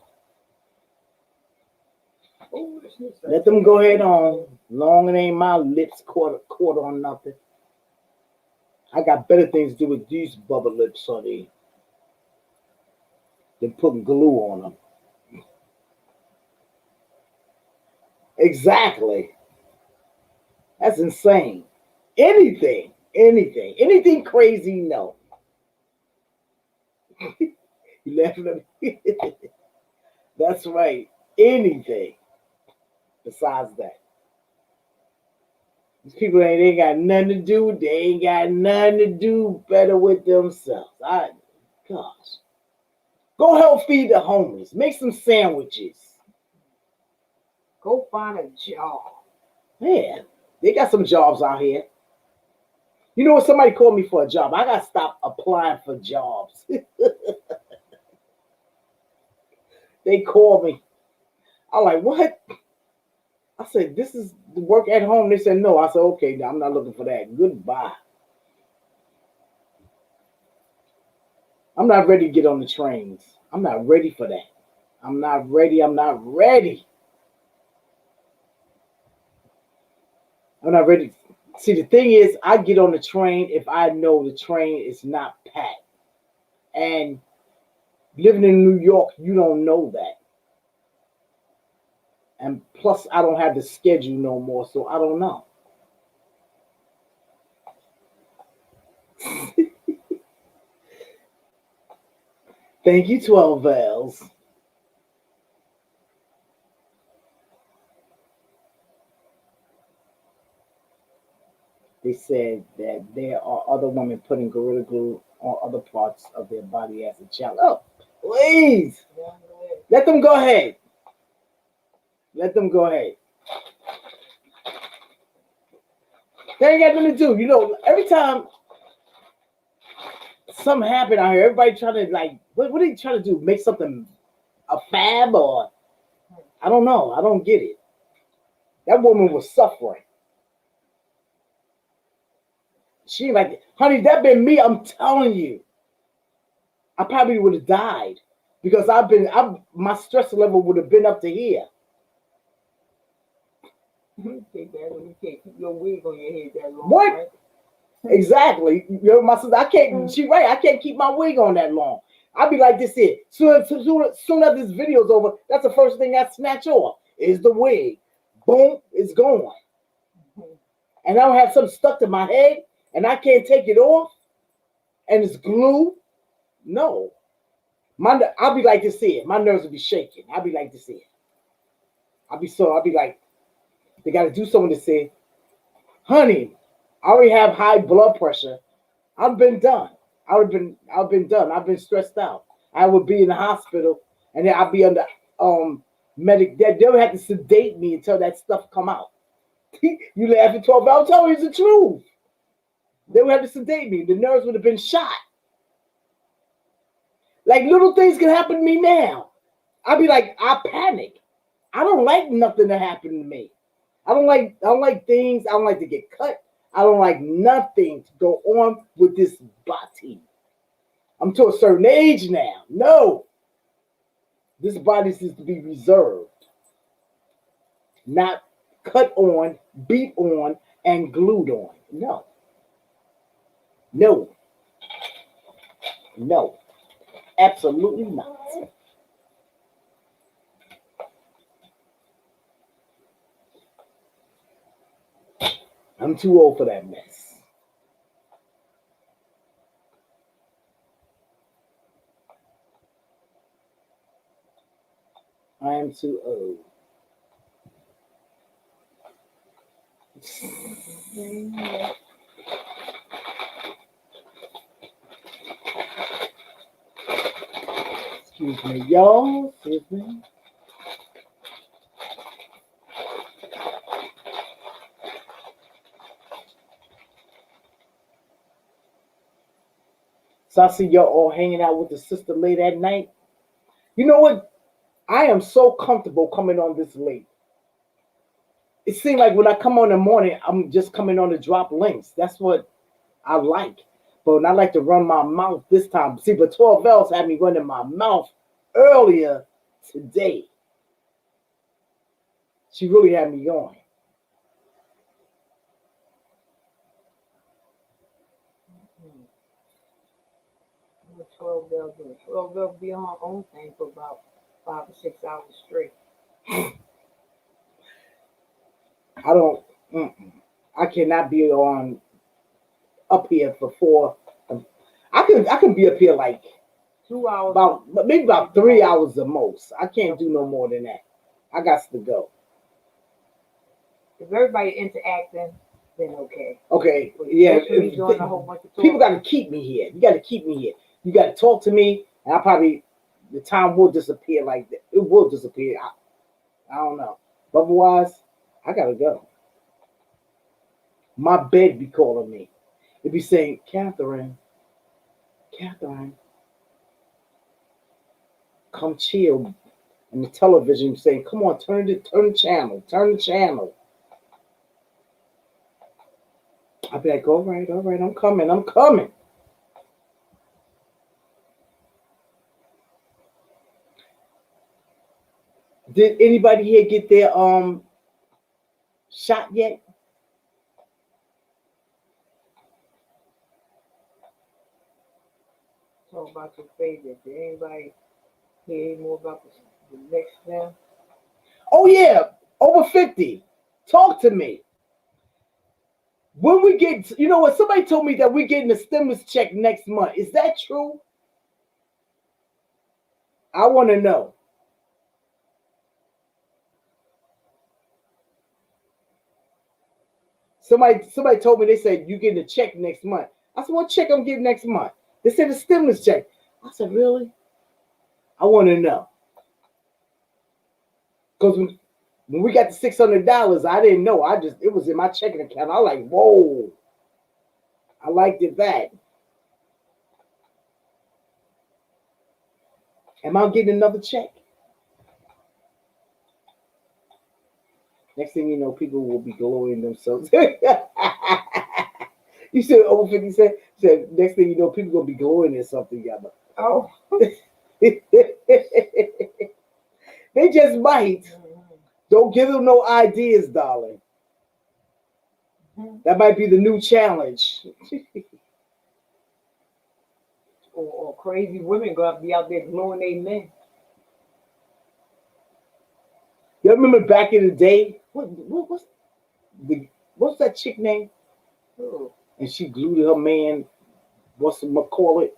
Let them go ahead on. Long it ain't my lips caught on nothing. I got better things to do with these bubble lips, honey, than putting glue on them. Exactly. That's insane. Anything crazy, no. You laughing at me? That's right. Anything besides that. These people ain't got nothing to do. They ain't got nothing to do better with themselves. Gosh. Go help feed the homeless. Make some sandwiches. Go find a job. Man, they got some jobs out here. You know what? Somebody called me for a job. I got to stop applying for jobs. They called me. I'm like, what? I said, this is the work at home. They said, no. I said, okay, I'm not looking for that. Goodbye. I'm not ready to get on the trains. I'm not ready for that. I'm not ready. I'm not ready. I'm not ready. See, the thing is, I get on the train if I know the train is not packed. And living in New York, you don't know that. And plus, I don't have the schedule no more, so I don't know. Thank you, 12 Vals. They said that there are other women putting Gorilla Glue on other parts of their body as a child. Oh, please. Let them go ahead. Let them go ahead. They ain't got nothing to do. You know, every time something happen out here, everybody trying to like, what are they trying to do? Make something a fab or I don't know. I don't get it. That woman was suffering. She like, honey, that been me. I'm telling you, I probably would have died because my stress level would have been up to here. You can't keep your wig on your head that long. What? Right? Exactly. You know, my sister, I can't. She right. I can't keep my wig on that long. I'll be like this here. Soon as this video's over, that's the first thing I snatch off is the wig. Boom, it's gone. And I don't have something stuck to my head, and I can't take it off, and it's glue. No, I'll be like this here. My nerves will be shaking. I'll be like this here. I'll be like, they got to do something to say, honey, I already have high blood pressure. I've been done. I've been done. I've been stressed out. I would be in the hospital, and then I'd be under medic. They would have to sedate me until that stuff come out. You laugh at 12, but I'll tell you it's the truth. They would have to sedate me. The nerves would have been shot. Like little things can happen to me now. I'll be like, I panic. I don't like nothing to happen to me. I don't like things. I don't like to get cut. I don't like nothing to go on with this body. I'm to a certain age now. No. This body is to be reserved. Not cut on, beat on, and glued on. No. No. No. Absolutely not. I'm too old for that mess. I am too old. Mhm. Excuse me, y'all. Excuse me. So I see y'all all hanging out with the sister late at night. You know what? I am so comfortable coming on this late. It seems like when I come on in the morning, I'm just coming on to drop links. That's what I like. But when I like to run my mouth this time, see, but 12 bells had me running my mouth earlier today. She really had me going. The 12 bell do. 12 bell be on her own thing for about 5 or 6 hours straight. I don't. Mm-mm. I cannot be on up here for four. I can be up here like 2 hours. about maybe about 3 hours the most. I can't do no more than that. I got to go. If everybody interacting, then okay. Okay, But yeah. just me doing a whole bunch of People got talking. to keep me here. You got to keep me here. You got to talk to me, and I probably the time will disappear like that. It will disappear. I don't know. But otherwise, I gotta go. My bed be calling me. It be saying, Catherine, Catherine, come chill. And the television saying, come on, turn the channel, turn the channel. I be like, all right, I'm coming, I'm coming. Did anybody here get their shot yet? Talk about your favorite. Did anybody hear any more about the next them? Oh yeah, over 50. Talk to me. When we get, you know what? Somebody told me that we're getting a stimulus check next month. Is that true? I want to know. Somebody told me they said you getting a check next month. I said, what check I'm getting next month? They said a stimulus check. I said, really? I want to know. Because when we got the $600, I didn't know. It was in my checking account. I was like, whoa. I liked it that. Am I getting another check? Next thing you know, people will be glowing themselves. You said over 50 said next thing you know, people gonna be glowing in something together. Oh. They just might. Don't give them no ideas, darling. That might be the new challenge. Or crazy women gonna be out there blowing their men. You remember back in the day? What's that chick name? Oh, And she glued her man. What's the call it?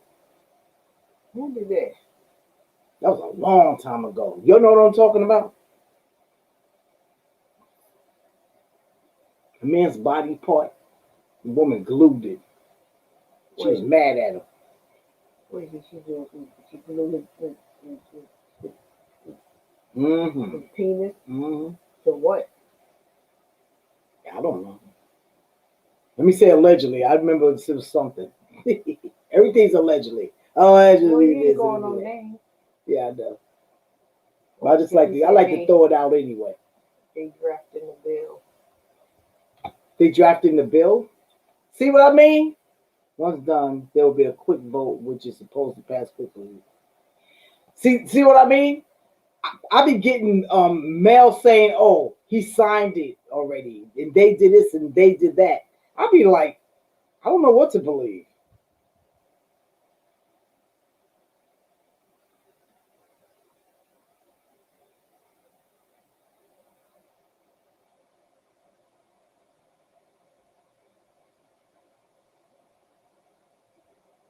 who did that? That was a long time ago. You know what I'm talking about? A man's body part. The woman glued it. She was Wait, mad at him. wait, did she do? She blew Mm-hmm. his penis. Mm-hmm. So what? I don't know. Let me say allegedly. I remember it was something. Everything's allegedly. Well, Allegedly you ain't this going and no that. name. Yeah, I know. But I Or just like 50 to I said like to throw it out anyway. they drafted the bill. They drafting the bill. See what I mean? Once done, there will be a quick vote, which is supposed to pass quickly. See what I mean? I be getting mail saying, "Oh, he signed it already, and they did this and they did that." I be like, I don't know what to believe.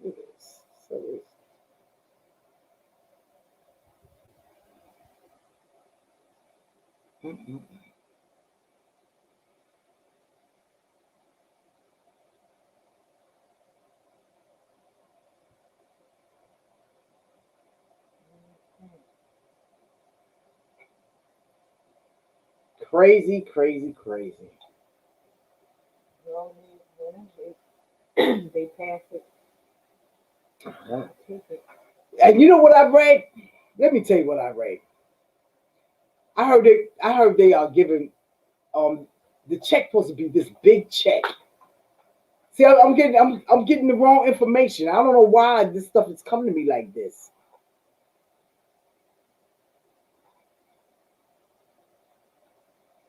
Look at this. So Mm-mm. Crazy, crazy, crazy. Well, they pass it. Yeah. I take it. And you know what I read? Let me tell you what I read. I heard they are giving um the check supposed to be this big check. See, I'm getting the wrong information. I don't know why this stuff is coming to me like this.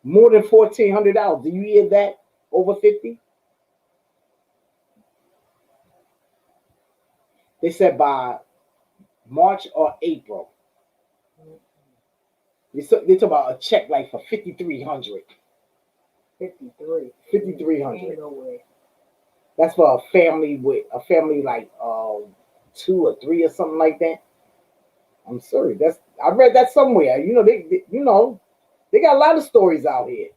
More than $1,400. Do you hear that? Over 50? They said by March or April. They talk about a check like for 5,300. 53. 5,300. Ain't no way. That's for a family like two or three or something like that. I'm sorry. I read that somewhere. They got a lot of stories out here.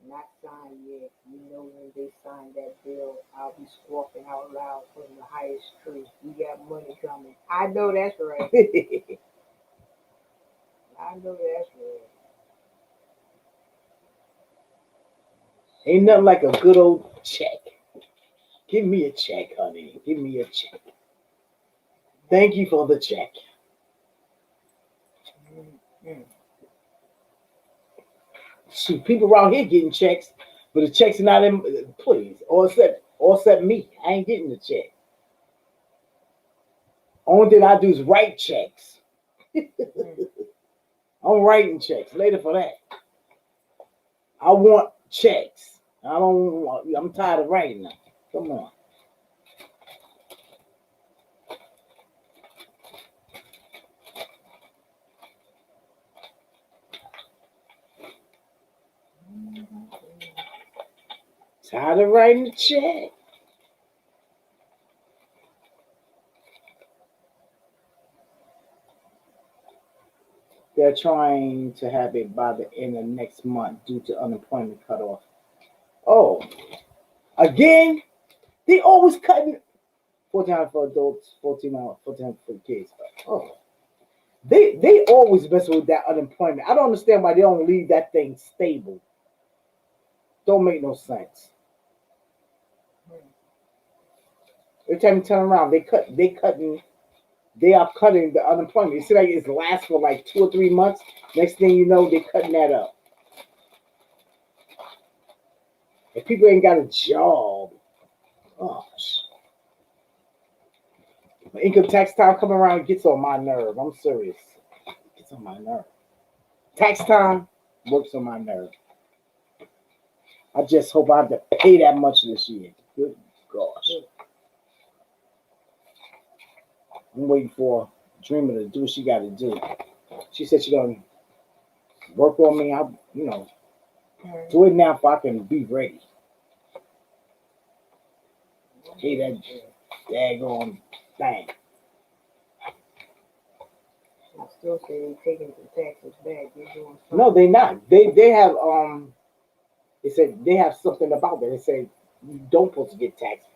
Not signed yet. You know when they sign that bill, I'll be squawking out loud from the highest tree. We got money coming. I know that's right. I know that's right. Ain't nothing like a good old check. Give me a check, honey. Give me a check. Thank you for the check. Mm. Shoot, people around here getting checks, but the checks are not in. Please, or except me. I ain't getting the check. Only thing I do is write checks. Mm. I'm writing checks later for that. I want checks. I don't. I'm tired of writing them. Come on. Tired of writing the check. They're trying to have it by the end of next month due to unemployment cutoff. Oh, again? They always cutting 14 hours for adults, 14 hours for kids. Oh, they always mess with that unemployment. I don't understand why they don't leave that thing stable. Don't make no sense. Every time you turn around, they are cutting the unemployment. It seems like it lasts for like 2 or 3 months. Next thing you know, they're cutting that up. If people ain't got a job, gosh. Income tax time coming around gets on my nerve. I'm serious. It gets on my nerve. Tax time works on my nerve. I just hope I have to pay that much this year. Good gosh. I'm waiting for Dreamer to do what she got to do. She said she's gonna work on me. Do it now if I can be ready. Pay that daggone thing. I still say they taking the taxes back. They're doing something. No, they not. They have They said they have something about that. They say you don't supposed to get taxed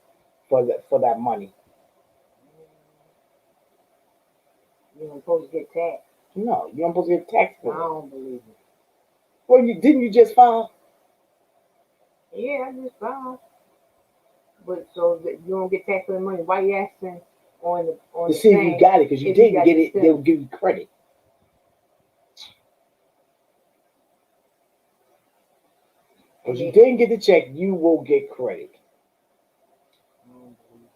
for that money. You're supposed to get taxed. No, you don't supposed to get taxed I for it. don't believe it. Well, you just file Yeah, I just found. But so that you don't get taxed for the money. Why you asking on to the see if you thing got it because you if you didn't got get the it. They'll stimulus? give you credit because you Yeah. didn't get the check. You will get credit. I don't believe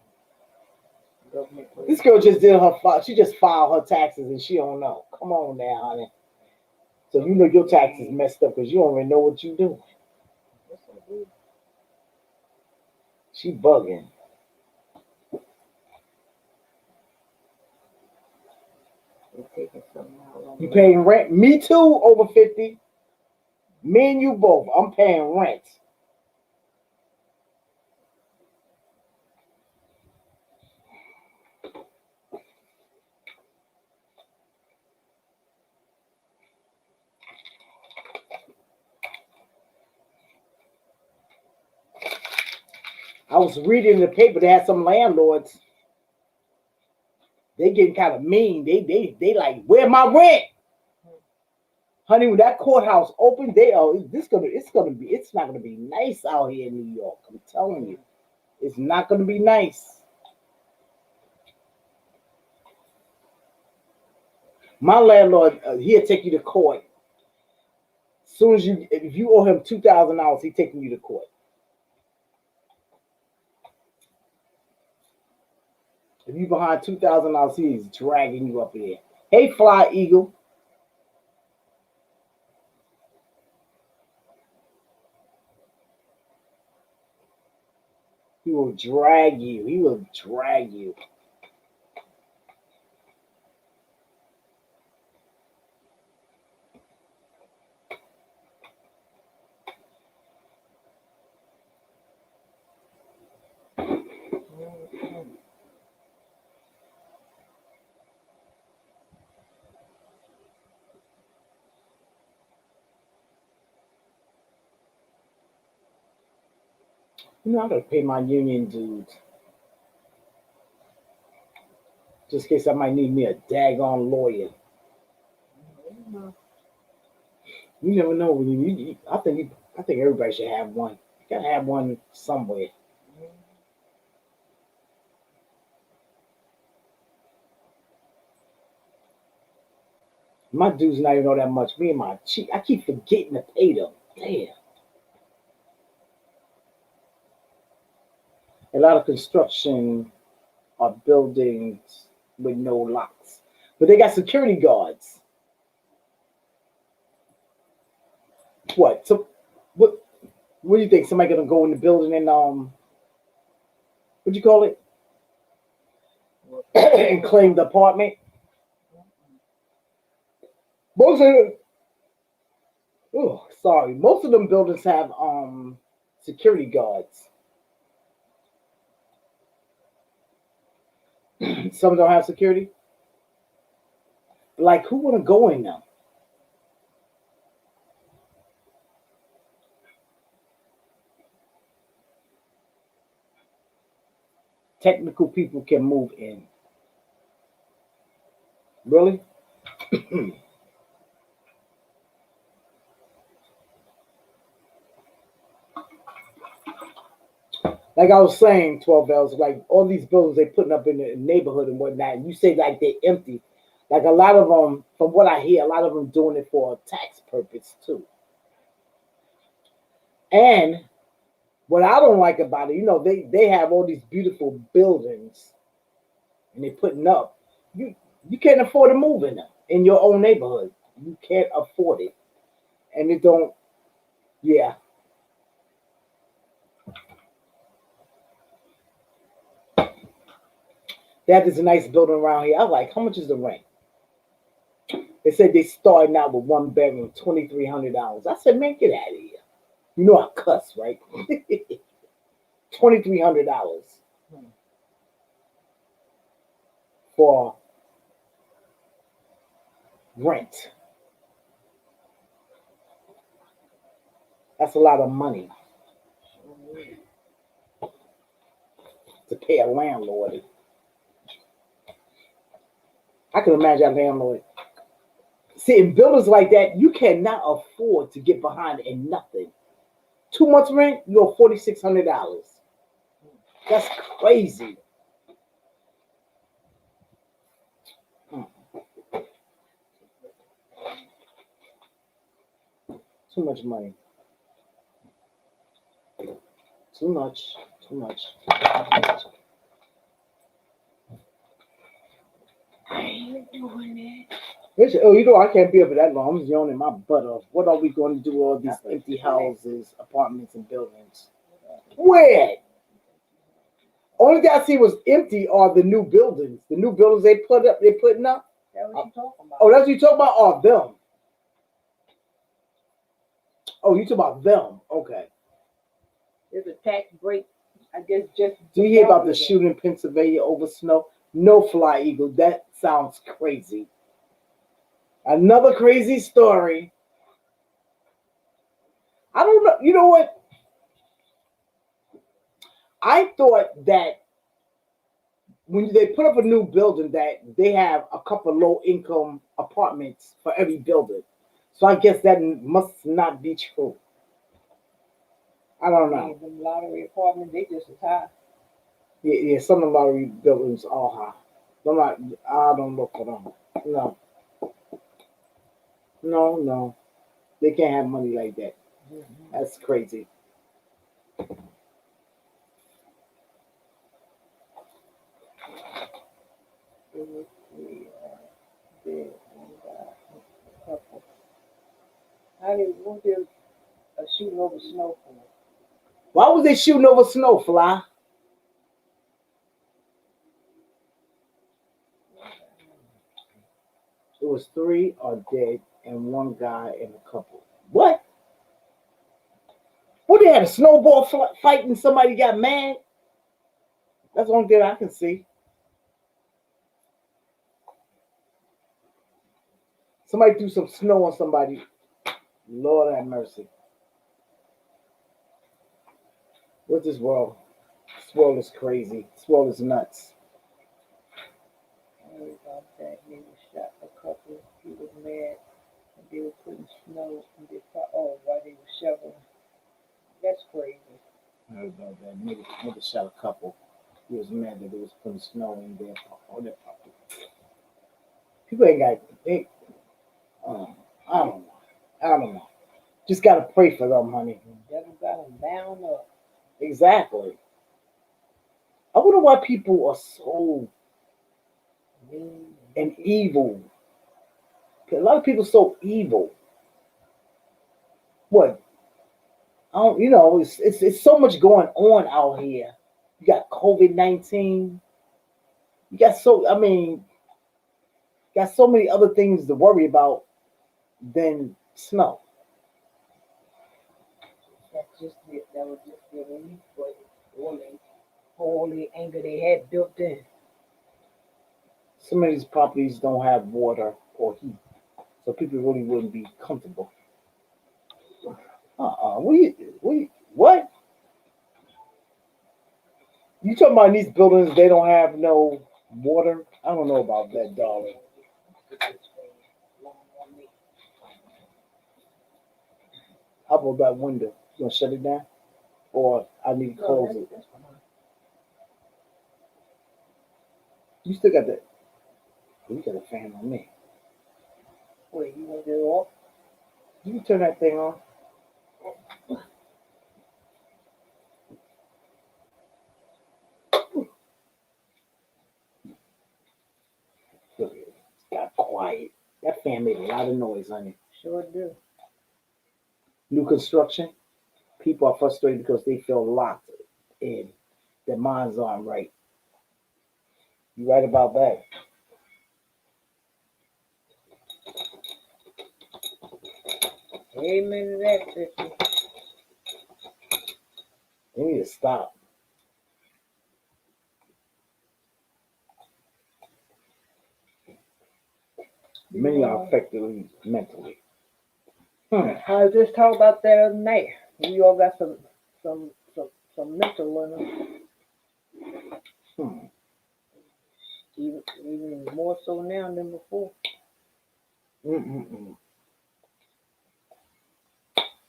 it. Government This crazy. girl just did her file. She just filed her taxes and she don't know. Come on now, honey. So you know your taxes messed up because you don't even know what you doing. Yes, I do. She bugging. They're taking something out on You me. paying rent? Me too. Over 50. Me and you both. I'm paying rent. I was reading in the paper. They had some landlords. They getting kind of mean. They like, where my rent, honey? When that courthouse opened, it's not gonna be nice out here in New York. I'm telling you, it's not gonna be nice. My landlord, he'll take you to court. As soon as if you owe him $2,000, he's taking you to court. If you behind $2,000, he's dragging you up here. Hey, Fly Eagle. He will drag you. He will drag you. You know, I gotta pay my union dues. Just in case I might need me a daggone lawyer. You never know when I think everybody should have one. You gotta have one somewhere. My dues not even know that much. Me and my chief, I keep forgetting to pay them. Damn. A lot of construction are buildings with no locks, but they got security guards. What? So, what? What do you think? Somebody gonna go in the building and what you call it? And claim the apartment? Most of most of them buildings have security guards. Some don't have security. Like, who wanna go in them? Technical people can move in. Really? Like I was saying, 12 bells, like all these buildings they putting up in the neighborhood and whatnot, and you say like they're empty. Like a lot of them, from what I hear, a lot of them doing it for a tax purpose too. And what I don't like about it, they have all these beautiful buildings and they're putting up. You can't afford to move in them in your own neighborhood. You can't afford it. And it don't, yeah. They have this nice building around here. I was like, how much is the rent? They said they starting out with one bedroom, $2,300. I said, man, get out of here. You know I cuss, right? $2,300 for rent. That's a lot of money to pay a landlord. I can imagine a landlord. See, in buildings like that, you cannot afford to get behind in nothing. 2 months rent, you're $4,600. That's crazy. Too much money. Too much. Too much. I ain't doing that. Oh, I can't be up for that long. I'm just yawning my butt off. What are we going to do with all these empty houses, apartments, and buildings? Where? Only thing I see was empty are the new buildings. The new buildings they're putting up. That's what you talking about. Oh, that's what you talking about? Or them? Oh, you talking about them? Okay. There's a tax break. I guess just. Do you hear about the shooting in Pennsylvania over snow? No, Fly Eagle. That sounds crazy. Another crazy story. I don't know. You know what? I thought that when they put up a new building, that they have a couple low income apartments for every building. So I guess that must not be true. I don't know. The lottery apartments, they just as high. Yeah, some of the lottery buildings are high. I'm not. I don't look for them. No, no. They can't have money like that. Mm-hmm. That's crazy. It was the bed and a couple. How they won't they shooting over snow for? Why was they shooting over Snowfly? It was three are dead and one guy and a couple. What? What, they had a snowball fight and somebody got mad? That's the only thing I can see. Somebody threw some snow on somebody. Lord have mercy. What's this world? This world is crazy. This world is nuts. I heard about that. They were shot a couple. He was mad and they were putting snow and they thought, oh, while they were shoveling. That's crazy. I heard about that. Nigga shot a couple. He was mad that they was putting snow in their property. People ain't got. I don't know. I don't know. Just gotta pray for them, honey. The devil got them bound up. Exactly. I wonder why people are so Mean and evil. A lot of people are so evil. What? I don't. It's so much going on out here. You got COVID-19. You got so. I mean, got so many other things to worry about than snow. That's just it. That was just the relief for all the anger they had built in. Some of these properties don't have water or heat, so people really wouldn't be comfortable. What? You talking about in these buildings? They don't have no water. I don't know about that, darling. How about that window? You gonna shut it down, or I need to close it? You still got that? You got a fan on me. Wait, you want to get it off? You can turn that thing on. Look, it got quiet. That fan made a lot of noise, honey. Sure do. New construction. People are frustrated because they feel locked in. Their minds aren't right. You right about that. Amen to that, sister. They need to stop. Many are affected mentally. I just talked about that other night. We all got some mental in us. Hmm. Even more so now than before. Mm-mm-mm.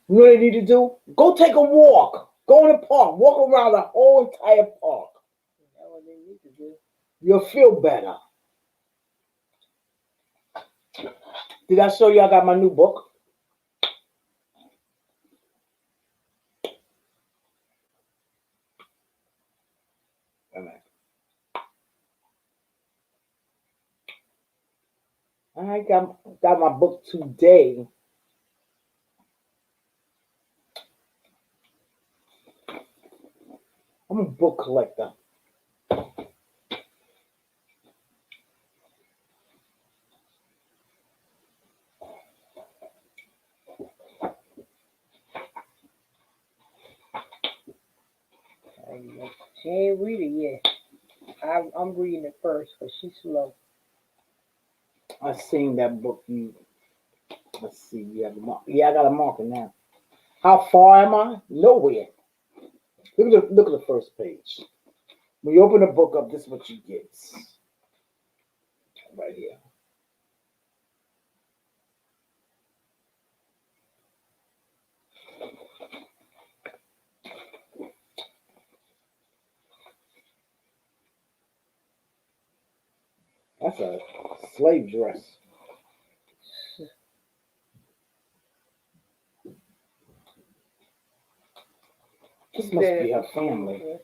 You know what they need to do? Go take a walk. Go in the park. Walk around the whole entire park. That's what they need to do. You'll feel better. Did I show you I got my new book? I got my book today. I'm a book collector. She ain't read it yet. I'm reading it first because she's slow. I seen that book. Let's see. You have a mark. Yeah, I got a marker now. How far am I? Nowhere. Look at the first page. When you open the book up, this is what you get. Right here. That's a slave dress. This must be her family.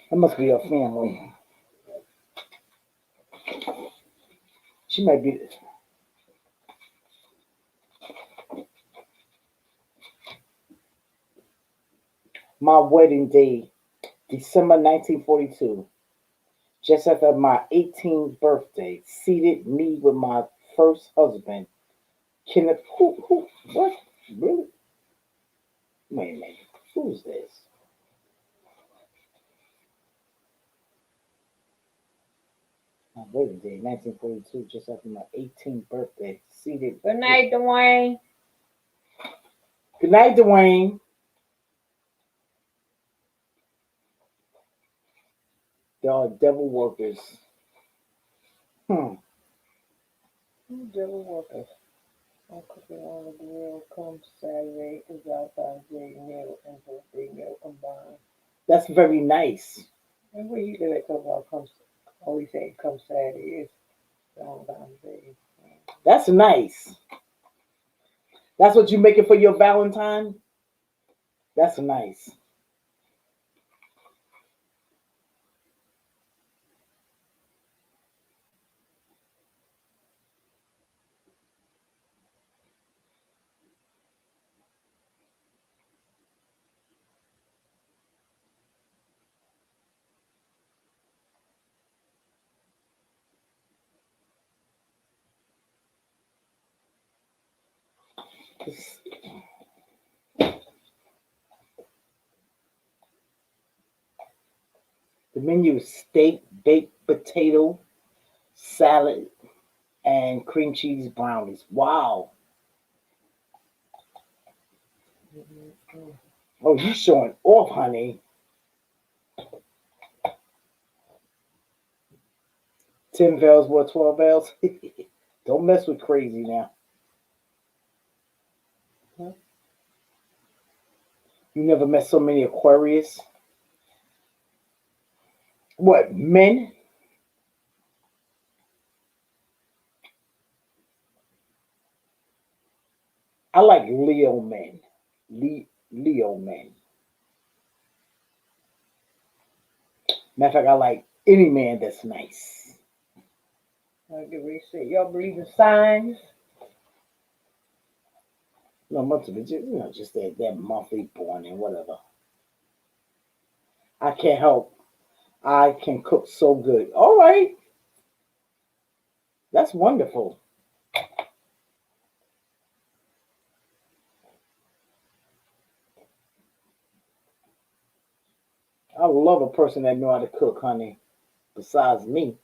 That must be her family. She might be. My wedding day, December 1942. Just after my 18th birthday, seated me with my first husband, Kenneth. What? Really? Wait a minute. Who's this? My wedding day, 1942, just after my 18th birthday, seated. Good night, Dwayne. Good night, Dwayne. They are devil workers. Devil workers. I'm cooking on the grill come Saturday is Valentine's Day meal and birthday meal combined. That's very nice. And where you gonna come about comes always say come Saturday is Valentine's Day. That's nice. That's what you making for your Valentine? That's nice. It's- the menu is steak, baked potato, salad, and cream cheese brownies. Wow. Mm-hmm. Oh, you showing off, honey. 10 bells worth 12 bells. Don't mess with crazy now. Huh? You never met so many Aquarius. What, men? I like Leo men. Leo men. Matter of fact, I like any man that's nice. Like the way say, y'all believe in signs? No, much of it, just that monthly born and whatever. I can't help. I can cook so good. All right, that's wonderful. I love a person that know how to cook, honey. Besides me,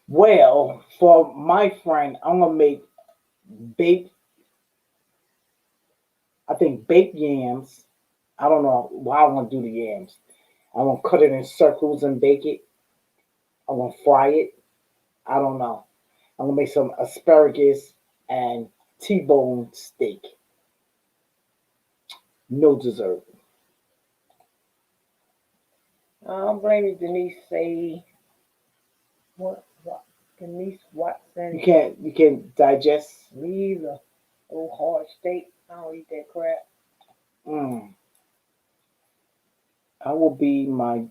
well, for my friend, I'm gonna make baked. I think baked yams. I don't know why I want to do the yams. I want to cut it in circles and bake it. I want to fry it. I don't know. I'm gonna make some asparagus and T-bone steak. No dessert. I don't blame you, Denise. Say what? Denise You Watson. can't digest. Me either. Oh, hard steak. I don't eat that crap. Mm. I will be my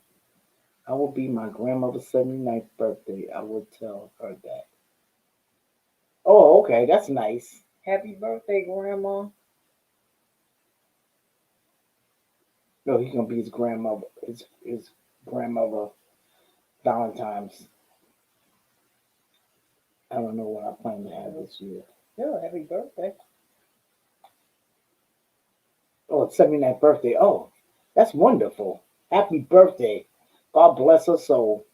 I will be my grandmother's 79th birthday. I will tell her that. Oh, okay, that's nice. Happy birthday, Grandma. No, he's gonna be his grandmother Valentine's. I don't know what I plan to have this year. Yeah, happy birthday. Oh, it's 79th birthday. Oh, that's wonderful. Happy birthday. God bless her soul.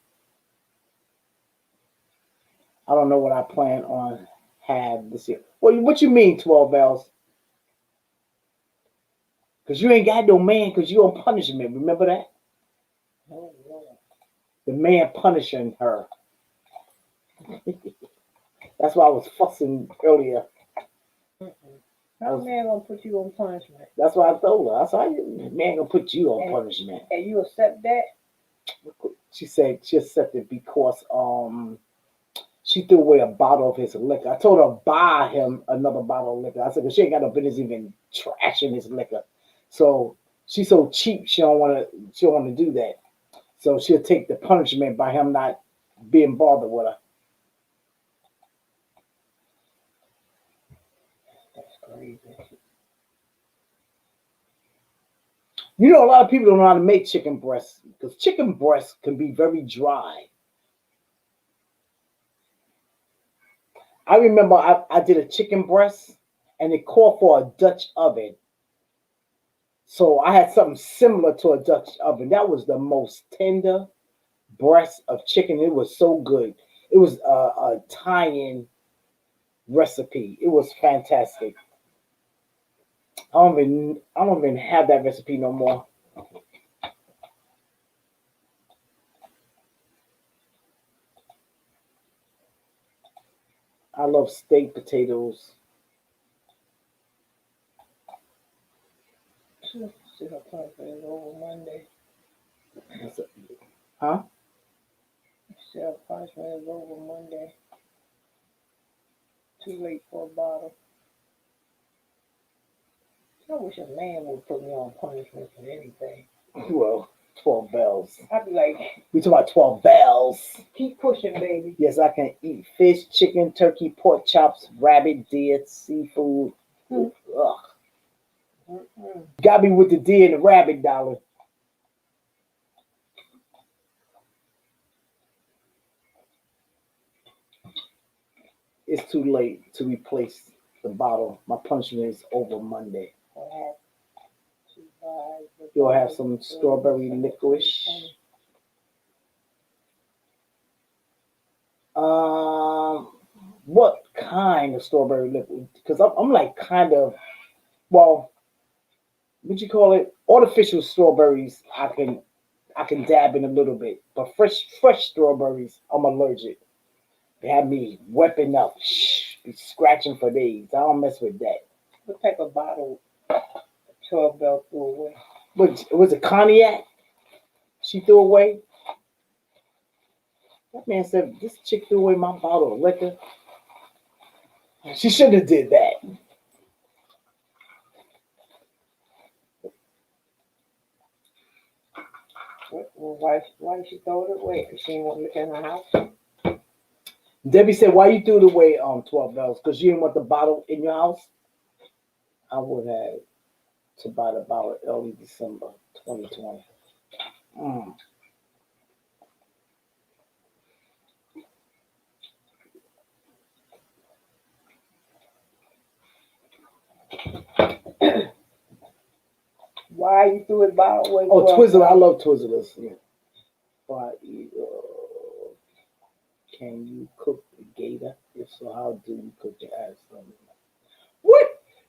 I don't know what I plan on have this year. What you mean 12 bells? Because you ain't got no man because you on punishment. Remember that? Oh, Lord. The man punishing her. That's why I was fussing earlier. How man gonna put you on punishment? That's why I told her. I said, man gonna put you on punishment. And you accept that? She said she accepted because she threw away a bottle of his liquor. I told her to buy him another bottle of liquor. I said, because she ain't got no business even trashing his liquor. So she's so cheap, she don't want to do that. So she'll take the punishment by him not being bothered with her. That's crazy. You know, a lot of people don't know how to make chicken breasts because chicken breasts can be very dry. I remember I did a chicken breast and it called for a Dutch oven. So I had something similar to a Dutch oven. That was the most tender breast of chicken. It was so good. It was a Italian recipe. It was fantastic. I don't even have that recipe no more. I love steak potatoes. See her punishment is over Monday. Huh? See her punishment is over Monday. Too late for a bottle. I wish a man would put me on punishment for anything. Well, 12 bells. I'd be like, We talk about 12 bells. keep pushing, baby. Yes, I can eat fish, chicken, turkey, pork chops, rabbit, deer, seafood. Ugh. Got me with the deer and the rabbit, darling. It's too late to replace the bottle. My punishment is over Monday. You'll have some strawberry licorice. What kind of strawberry licorice? Because I'm like kind of, well, what you call it? Artificial strawberries. I can dab in a little bit, but fresh strawberries, I'm allergic. They have me weapon up, be scratching for days. I don't mess with that. What type of bottle 12 bell threw away? But was it cognac? She threw away. That man said this chick threw away my bottle of liquor. She shouldn't have did that. Well, why did she throw it away? Because she didn't want to look in her house? Debbie said, why you threw it away 12 bells? Because you didn't want the bottle in your house? I would have to buy the bottle early December 2020. Why you threw it bottle away? Oh, Twizzler. I love Twizzlers. Yeah. Can you cook the gator? If so, how do you cook the ass? What?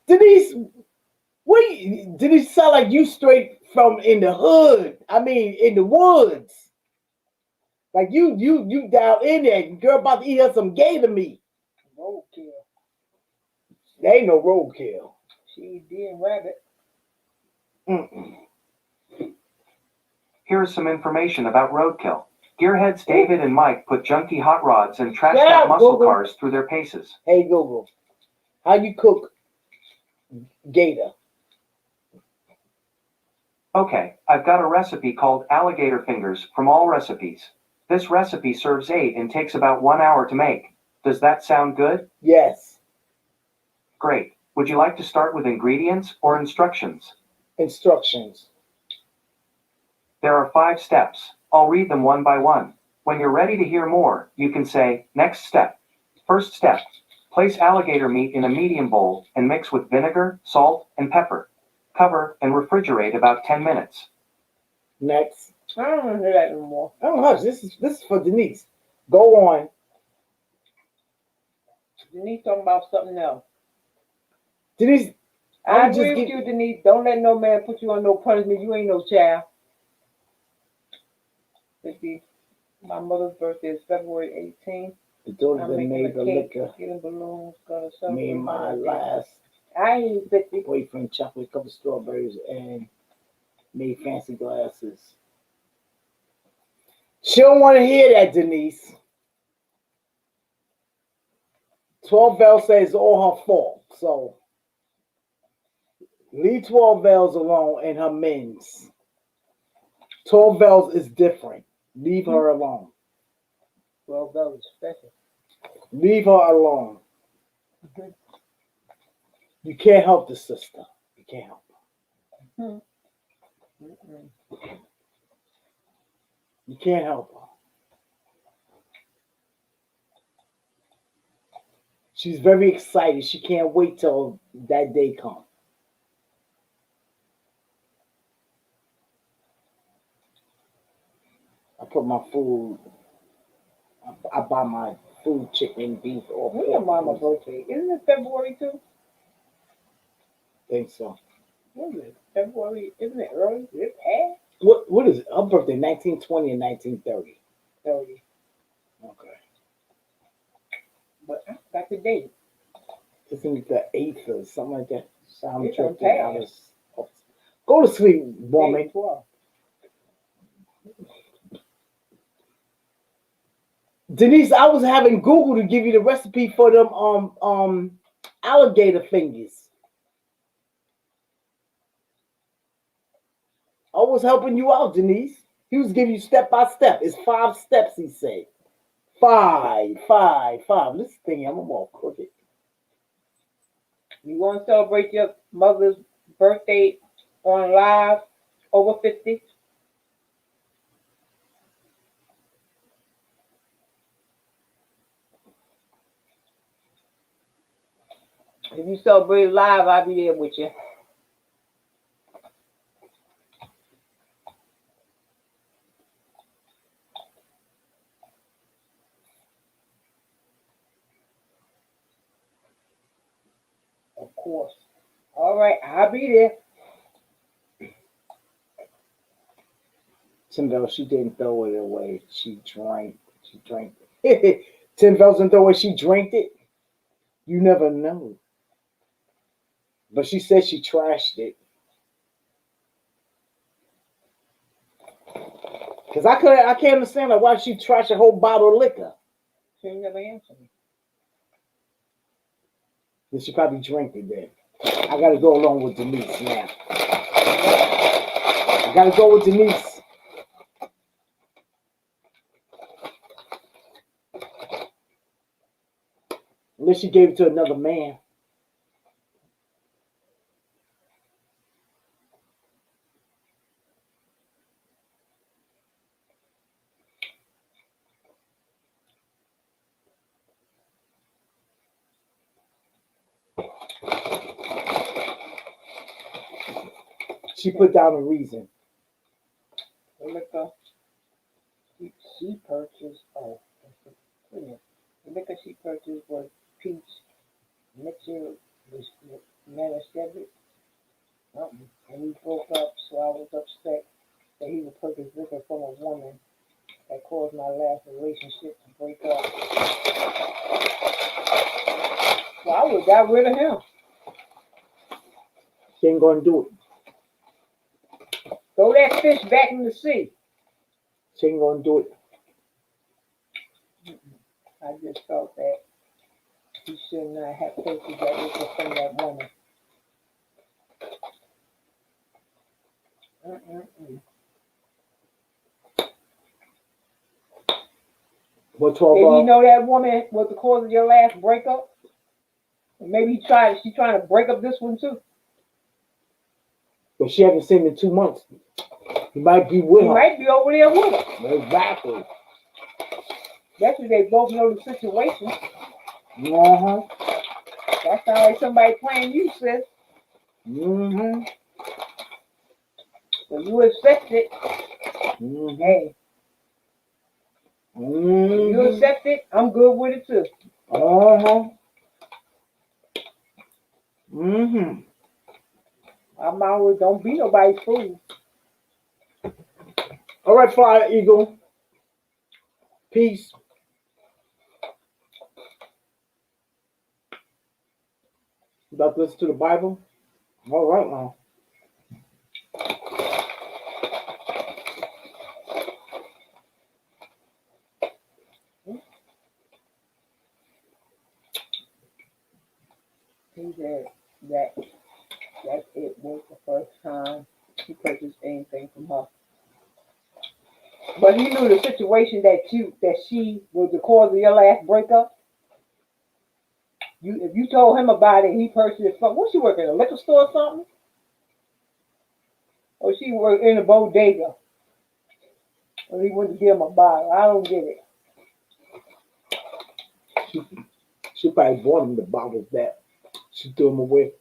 Did he sound like you straight from in the hood? I mean, in the woods. Like you down in there. Girl about to eat her some gator meat. Roadkill. There ain't no roadkill. She eat deer and rabbit. Here is some information about roadkill. Gearheads David and Mike put junky hot rods and trashed out muscle Google. cars through their paces. Hey Google, how you cook gator? Okay, I've got a recipe called alligator fingers from All Recipes. This recipe serves 8 and takes about 1 hour to make. Does that sound good? Yes. Great. Would you like to start with ingredients or instructions? Instructions. There are 5 steps. I'll read them one by one. When you're ready to hear more, you can say, next step. First step. Place alligator meat in a medium bowl and mix with vinegar, salt, and pepper. Cover and refrigerate about 10 minutes. Next. I don't want to hear that anymore. Oh, hush. This is for Denise. Go on. Denise talking about something else. Denise, I I'm just agree with give- you, Denise. Don't let no man put you on no punishment. You ain't no child. 50. My mother's birthday is February 18th. the daughter I'm that making made a the cake, liquor. getting balloons, gonna Me celebrate and my birthday. last I ain't 50. boyfriend, chocolate covered strawberries, and made fancy glasses. She don't want to hear that, Denise. 12 Bell says it's all her fault. So leave 12 Bells alone and her men's. 12 Bells is different. Leave her alone. Well, that was special. Leave her alone. Mhm. You can't help the sister. You can't help her. Mhm. Mm-mm. You can't help her. She's very excited. She can't wait till that day comes. I put my food. I buy my food, chicken, beef, or When your pork. mama's birthday? Isn't it February too? Think so. Isn't it February? Isn't it early? Is it past What is it? Her birthday, 1920 and 1930. 30? Okay. But I got the date. Isn't it the 8th or something like that? Sound It's on drifting out pass. of. Go to sleep, woman. Date 12. Denise, I was having Google to give you the recipe for them alligator fingers. I was helping you out, Denise. He was giving you step by step. It's 5 steps, he said. Five. This thing, I'm all crooked. You want to celebrate your mother's birthday on live over 50? If you celebrate live, I'll be there with you. Of course. All right, I'll be there. Timbell, she didn't throw it away. She drank. Timbell didn't throw it away. She drank it. You never know. But she said she trashed it. Because I can't understand like, why she trashed a whole bottle of liquor. She ain't never answered me. Then she probably drank it then. I gotta go along with Denise now. I gotta go with Denise. Unless she gave it to another man. She put down a reason. The liquor she purchased, the liquor she purchased was peach mixture with Manischewitz, something. And we broke up, so I was upset that he would purchase liquor from a woman that caused my last relationship to break up. So I would got rid of him. She ain't gonna do it. Throw that fish back in the sea. She ain't gonna do it. I just felt that he should not have purchased that liquor from that woman. Mm-mm-mm. What 12 Did you know that woman was the cause of your last breakup? And maybe she's trying to break up this one too. But she haven't seen him in 2 months. He might be with He her. might be over there with her. Exactly. That's if they both know the situation. Uh-huh. That sounds like somebody playing you, sis. Mm-hmm. So you accept it. Mm-hmm. Hey, if you Mm-hmm. accept it, I'm good with it too. Uh-huh. Mm-hmm. I'm always don't be nobody's fool. All right, Fire Eagle. Peace. You about to listen to the Bible? All right now. He said that it was the first time he purchased anything from her. But he knew the situation that she was the cause of your last breakup. If you told him about it, he purchased it from what she work in a liquor store or something, or she worked in a bodega, or he went to give him a bottle. I don't get it. She probably bought him the bottles that she threw them away.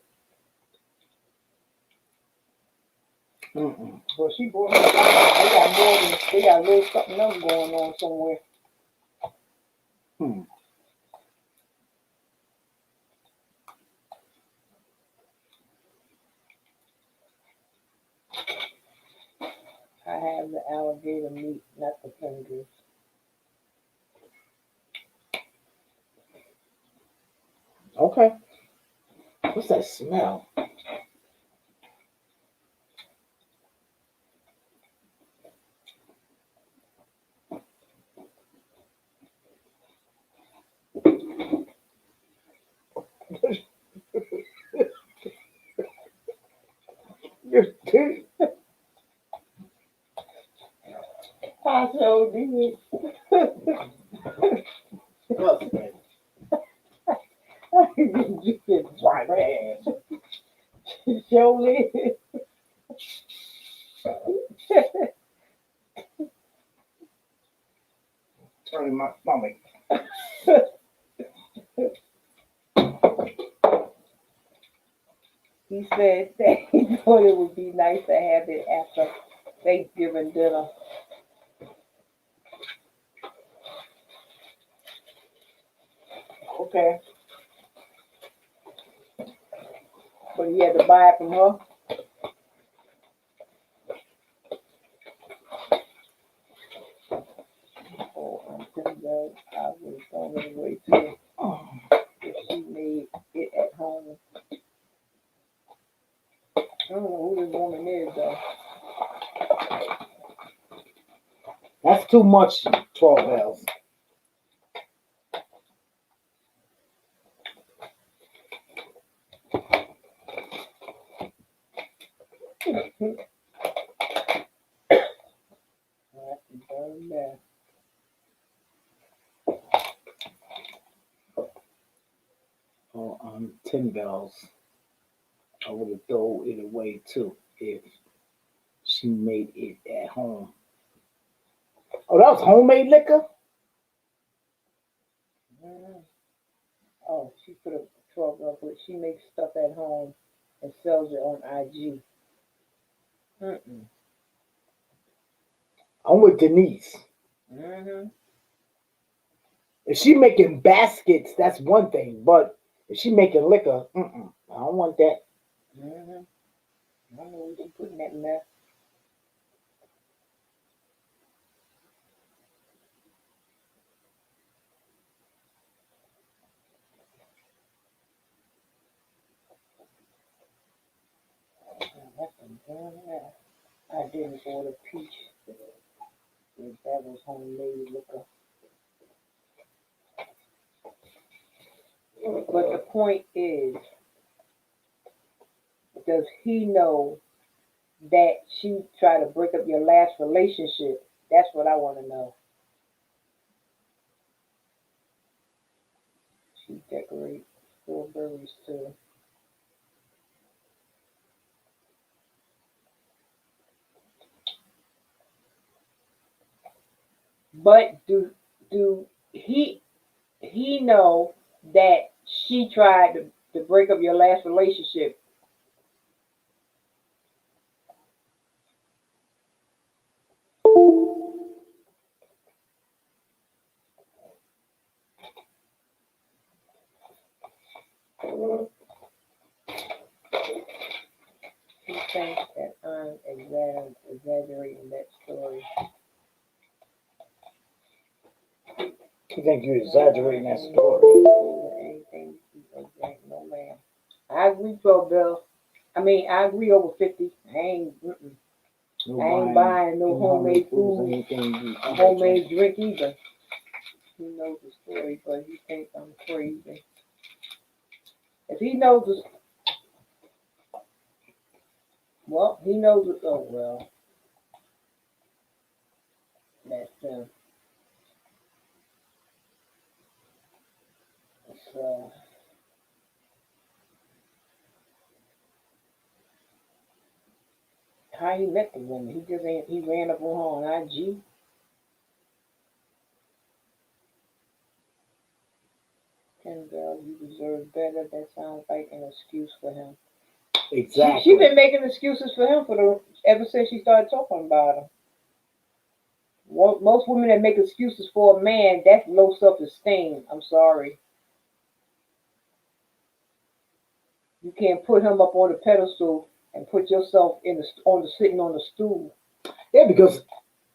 Mm-mm. But she bought him a bottle. They got more than they got a little something else going on somewhere. Hmm. I have the alligator meat, not the fingers. Okay. What's that smell? I so did. You get Right. trash. Surely. Turning my stomach. He said that he thought it would be nice to have it after Thanksgiving dinner. Okay. But he had to buy it from her. Oh, I'm telling you, I would have thrown it away too Oh, if she made it at home. I don't know who this woman is though. that's too much 12 bells. I have to burn that. Oh, 10 bells. I would have thrown it away too if she made it at home. Oh, that was homemade liquor? Mm. Oh, she put a 12 up, but she makes stuff at home and sells it on IG. Mm-mm. I'm with Denise. Mm-hmm. If she making baskets, that's one thing. But if she making liquor, I don't want that. Mm-hmm. I don't know what she putting that in there. That's some damn that. I didn't order peach. If that was homemade liquor. But the point is, does he know that she tried to break up your last relationship? That's what I want to know. She decorates strawberries too. But do he know that she tried to break up your last relationship. She thinks that I'm exaggerating that story. You think you're exaggerating that story? Anything no man. I agree, Bill. I mean, I agree over 50. I ain't buying no homemade food, homemade drink either. He knows the story, but he thinks I'm crazy. If he knows the, well, he knows it. Oh well, that's him. So how he met the woman? He ran up on her on IG. And you deserve better. That sounds like an excuse for him. Exactly. She been making excuses for him ever since she started talking about him. Most women that make excuses for a man, that's low self-esteem. I'm sorry. You can't put him up on the pedestal and put yourself sitting on the stool. Yeah, because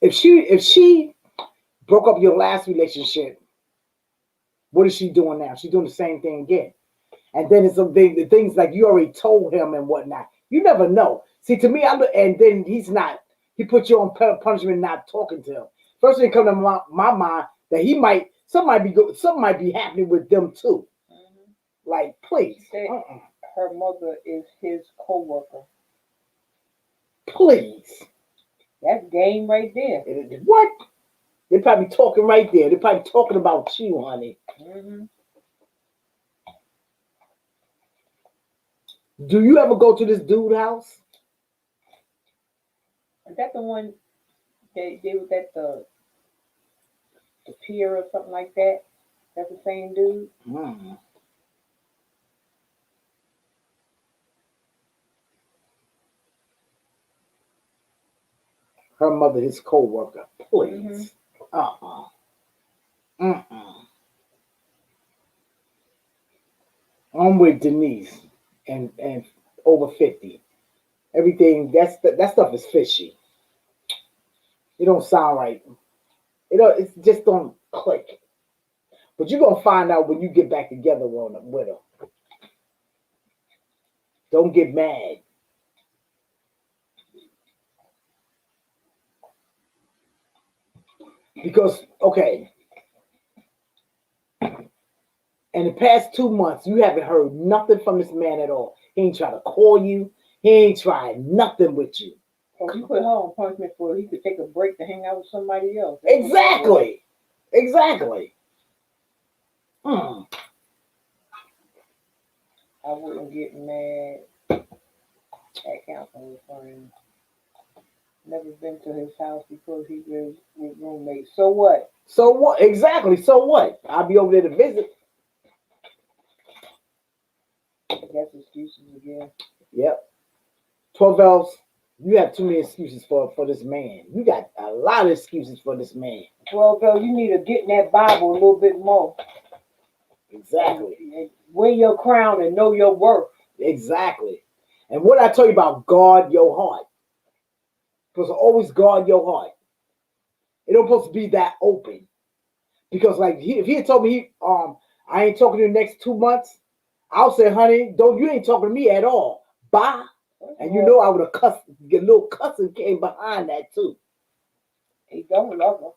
if she broke up your last relationship, what is she doing now? She's doing the same thing again. And then it's the things like you already told him and whatnot. You never know. See, to me, and then he put you on punishment not talking to him. First thing comes to my mind that something might be happening with them too. Mm-hmm. Like, please. Her mother is his co-worker. Please. That's game right there. What? They're probably talking right there. They're probably talking about you, honey. Mm-hmm. Do you ever go to this dude's house? Is that the one they was at the pier or something like that? That's the same dude? Mm. Her mother, his co-worker. Please. Mm-hmm. I'm with Denise and over 50. Everything that stuff is fishy. It don't sound right. It just don't click. But you're gonna find out when you get back together with her. Don't get mad. Because, okay, in the past 2 months, you haven't heard nothing from this man at all. He ain't trying to call you. He ain't trying nothing with you. So you put her on punishment for he could take a break to hang out with somebody else. Exactly. Exactly. I wouldn't get mad at counseling friends. Never been to his house because he lives with roommates. So what? So what? Exactly. So what? I'll be over there to visit. That's excuses again. Yep. 12 L's, you have too many excuses for this man. You got a lot of excuses for this man. 12 L, you need to get in that Bible a little bit more. Exactly. And wear your crown and know your worth. Exactly. And what I tell you about guard your heart. You're supposed to always guard your heart. It don't supposed to be that open. Because like if he had told me I ain't talking to you the next 2 months, I'll say, honey, you ain't talking to me at all. Bye. And you know I would have cussed. A little cussing came behind that too. He don't love her.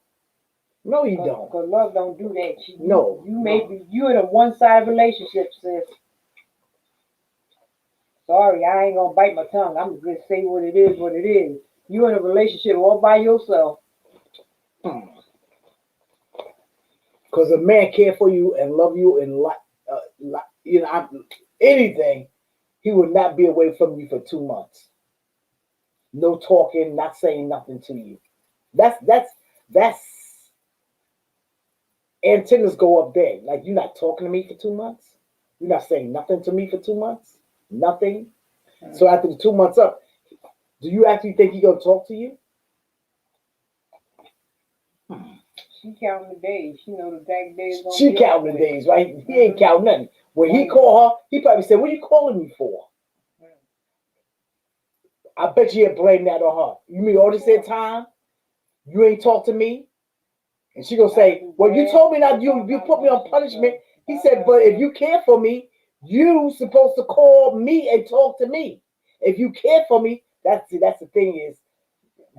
No, you don't. Because love don't do that. You in a one-sided relationship, sis. Sorry, I ain't gonna bite my tongue. I'm gonna just say what it is, what it is. You in a relationship all by yourself. Because a man care for you and love you and anything, he will not be away from you for 2 months. No talking, not saying nothing to you. That's antennas go up there. Like, you're not talking to me for 2 months. You're not saying nothing to me for 2 months. Nothing. So after the 2 months up, do you actually think he's gonna talk to you? She counting the days. She know the exact days. She counting the days, right? He ain't counting nothing. When he call her, he probably said, "What are you calling me for?" I bet you he'll blame that on her. You mean all this time you ain't talk to me? And she gonna say, "Well, you told me not. You put me on punishment." He said, "But if you care for me, you supposed to call me and talk to me. If you care for me, that's the thing is,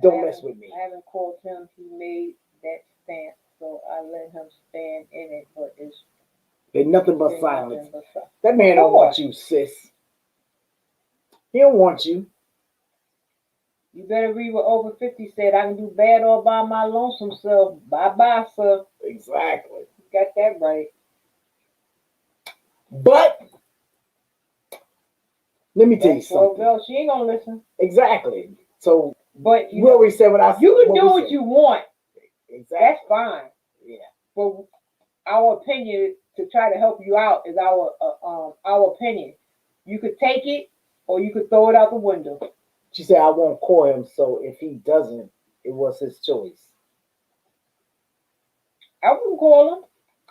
don't mess with me." I haven't called him. He made that stance, so I let him stand in it. But it's There's nothing but been silence. nothing but That man don't want you, sis. He don't want you. You better read what Over 50 said. I can do bad all by my lonesome self. Bye-bye, sir. Exactly. You got that right. But let me tell you something. Well, she ain't gonna listen. Exactly. So, but you already said what I said. You can do what you want. Exactly. That's fine. Yeah. But our opinion to try to help you out is our opinion. You could take it or you could throw it out the window. She said, "I won't call him, so if he doesn't, it was his choice." I wouldn't call him.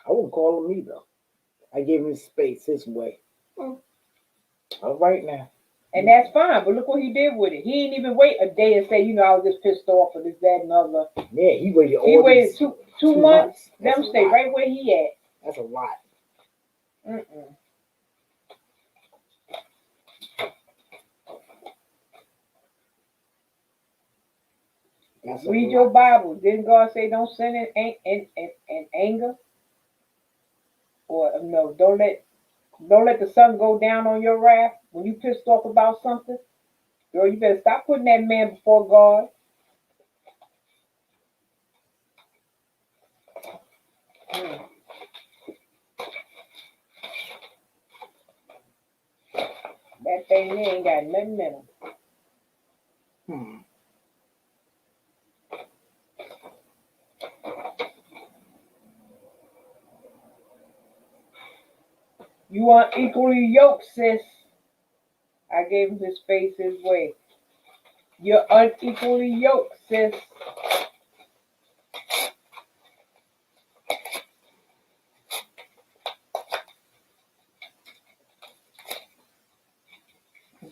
I wouldn't call him either. I gave him his space, his way. All right now. And that's fine, but look what he did with it. He didn't even wait a day and say, I was just pissed off or this, that, and other. Yeah, he waited He waited two months. Let him stay right where he at. That's a lot. Mm-mm. Read your Bible. Didn't God say don't sin in anger? Or no, don't let the sun go down on your wrath when you pissed off about something. Girl, you better stop putting that man before God. That thing there ain't got nothing in him. You are equally yoked, sis. I gave him his face his way. You're unequally yoked, sis.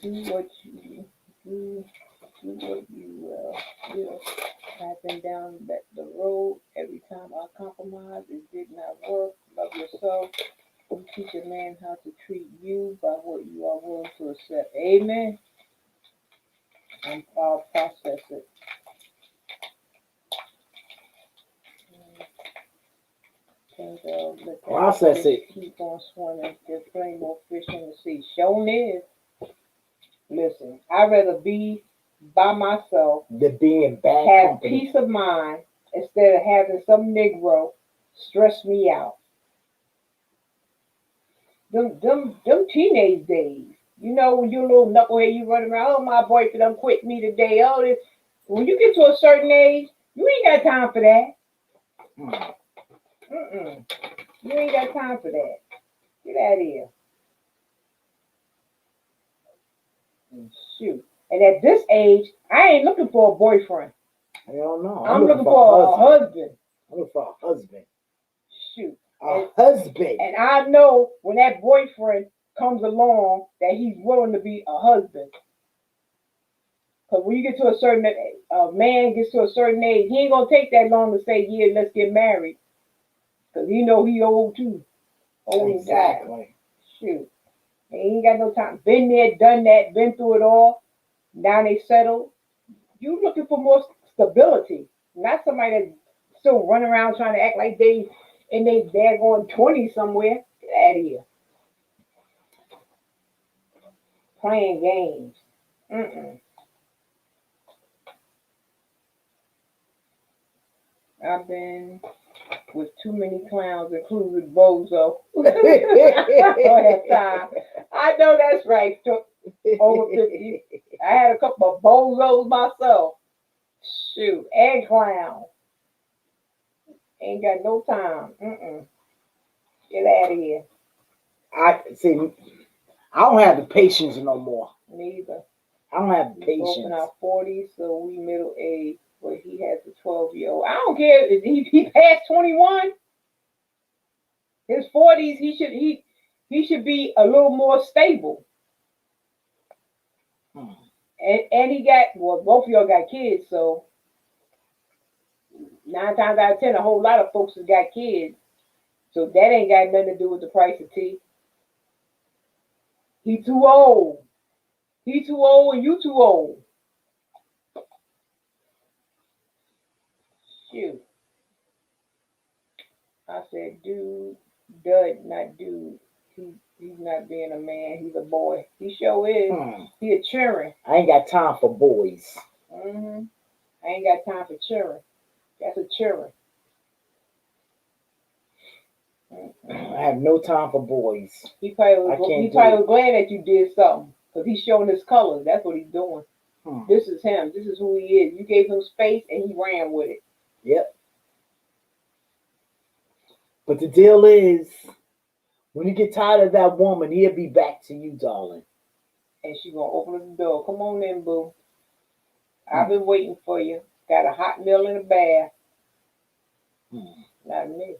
Do what you do. Do what you will. I've been down the road. Every time I compromise, it did not work. Love yourself. You teach a man how to treat you by what you are willing to accept. Amen. And I'll process it. Process it. Keep on swimming. There's plenty more fish in the sea. Show is. Listen, I'd rather be by myself than being in bad have company. Peace of mind instead of having some Negro stress me out. Them teenage days. When you're a little knucklehead, you run around, oh, my boyfriend done quit me today. Oh, this. When you get to a certain age, you ain't got time for that. You ain't got time for that. Get out of here. Shoot. And at this age, I ain't looking for a boyfriend. I don't know. I'm looking for a husband. I'm looking for a husband. Shoot. A husband. And I know when that boyfriend comes along that he's willing to be a husband. Because when you get to a certain man gets to a certain age, he ain't gonna take that long to say, yeah, let's get married. Because he know he old too. Old exactly. Shoot. They ain't got no time. Been there, done that, been through it all. Now they settled. You looking for more stability. Not somebody that still run around trying to act like they in they daggone 20 somewhere. Get out of here. Playing games. I've been with too many clowns, including Bozo. I don't have time. I know that's right. Over 50. I had a couple of bozos myself. Shoot. And clown. Ain't got no time. Get out of here. I see. I don't have the patience no more. Neither. I don't have We both in patience. our 40s, so we middle age. But he has a 12-year-old. I don't care if he passed 21. His 40s, he should be a little more stable. Hmm. And he got, well, both of y'all got kids, so 9 times out of 10, a whole lot of folks has got kids. So that ain't got nothing to do with the price of tea. He too old. He too old and you too old. Shoot. I said, dude, dud, not dude. He's not being a man. He's a boy. He sure is. He a children. I ain't got time for boys. I ain't got time for children. That's a children. I have no time for boys. He probably was glad that you did something because he's showing his colors. That's what he's doing. This is him. This is who he is. You gave him space and he ran with it. Yep. But the deal is, when you get tired of that woman, he'll be back to you, darling. And she's going to open the door. Come on in, boo. I've been waiting for you. Got a hot meal in the bath. Not me.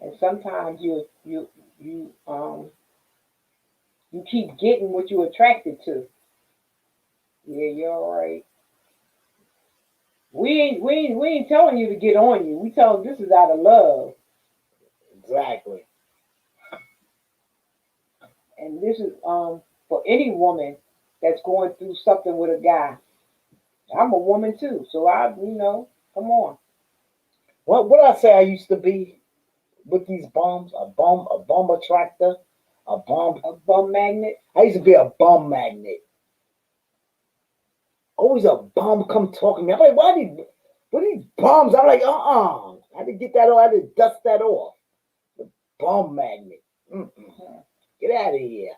And sometimes you keep getting what you're attracted to. Yeah, you're all right. We ain't telling you to get on you. We tell them this is out of love. Exactly. And this is for any woman that's going through something with a guy. I'm a woman too, so come on. What I say I used to be with these bums? A bum attractor, a bum magnet. I used to be a bum magnet. Always a bum come talking to me. I'm like, what are these bums? I'm like, I had to get that off. I had to dust that off. The bum magnet. Get out of here.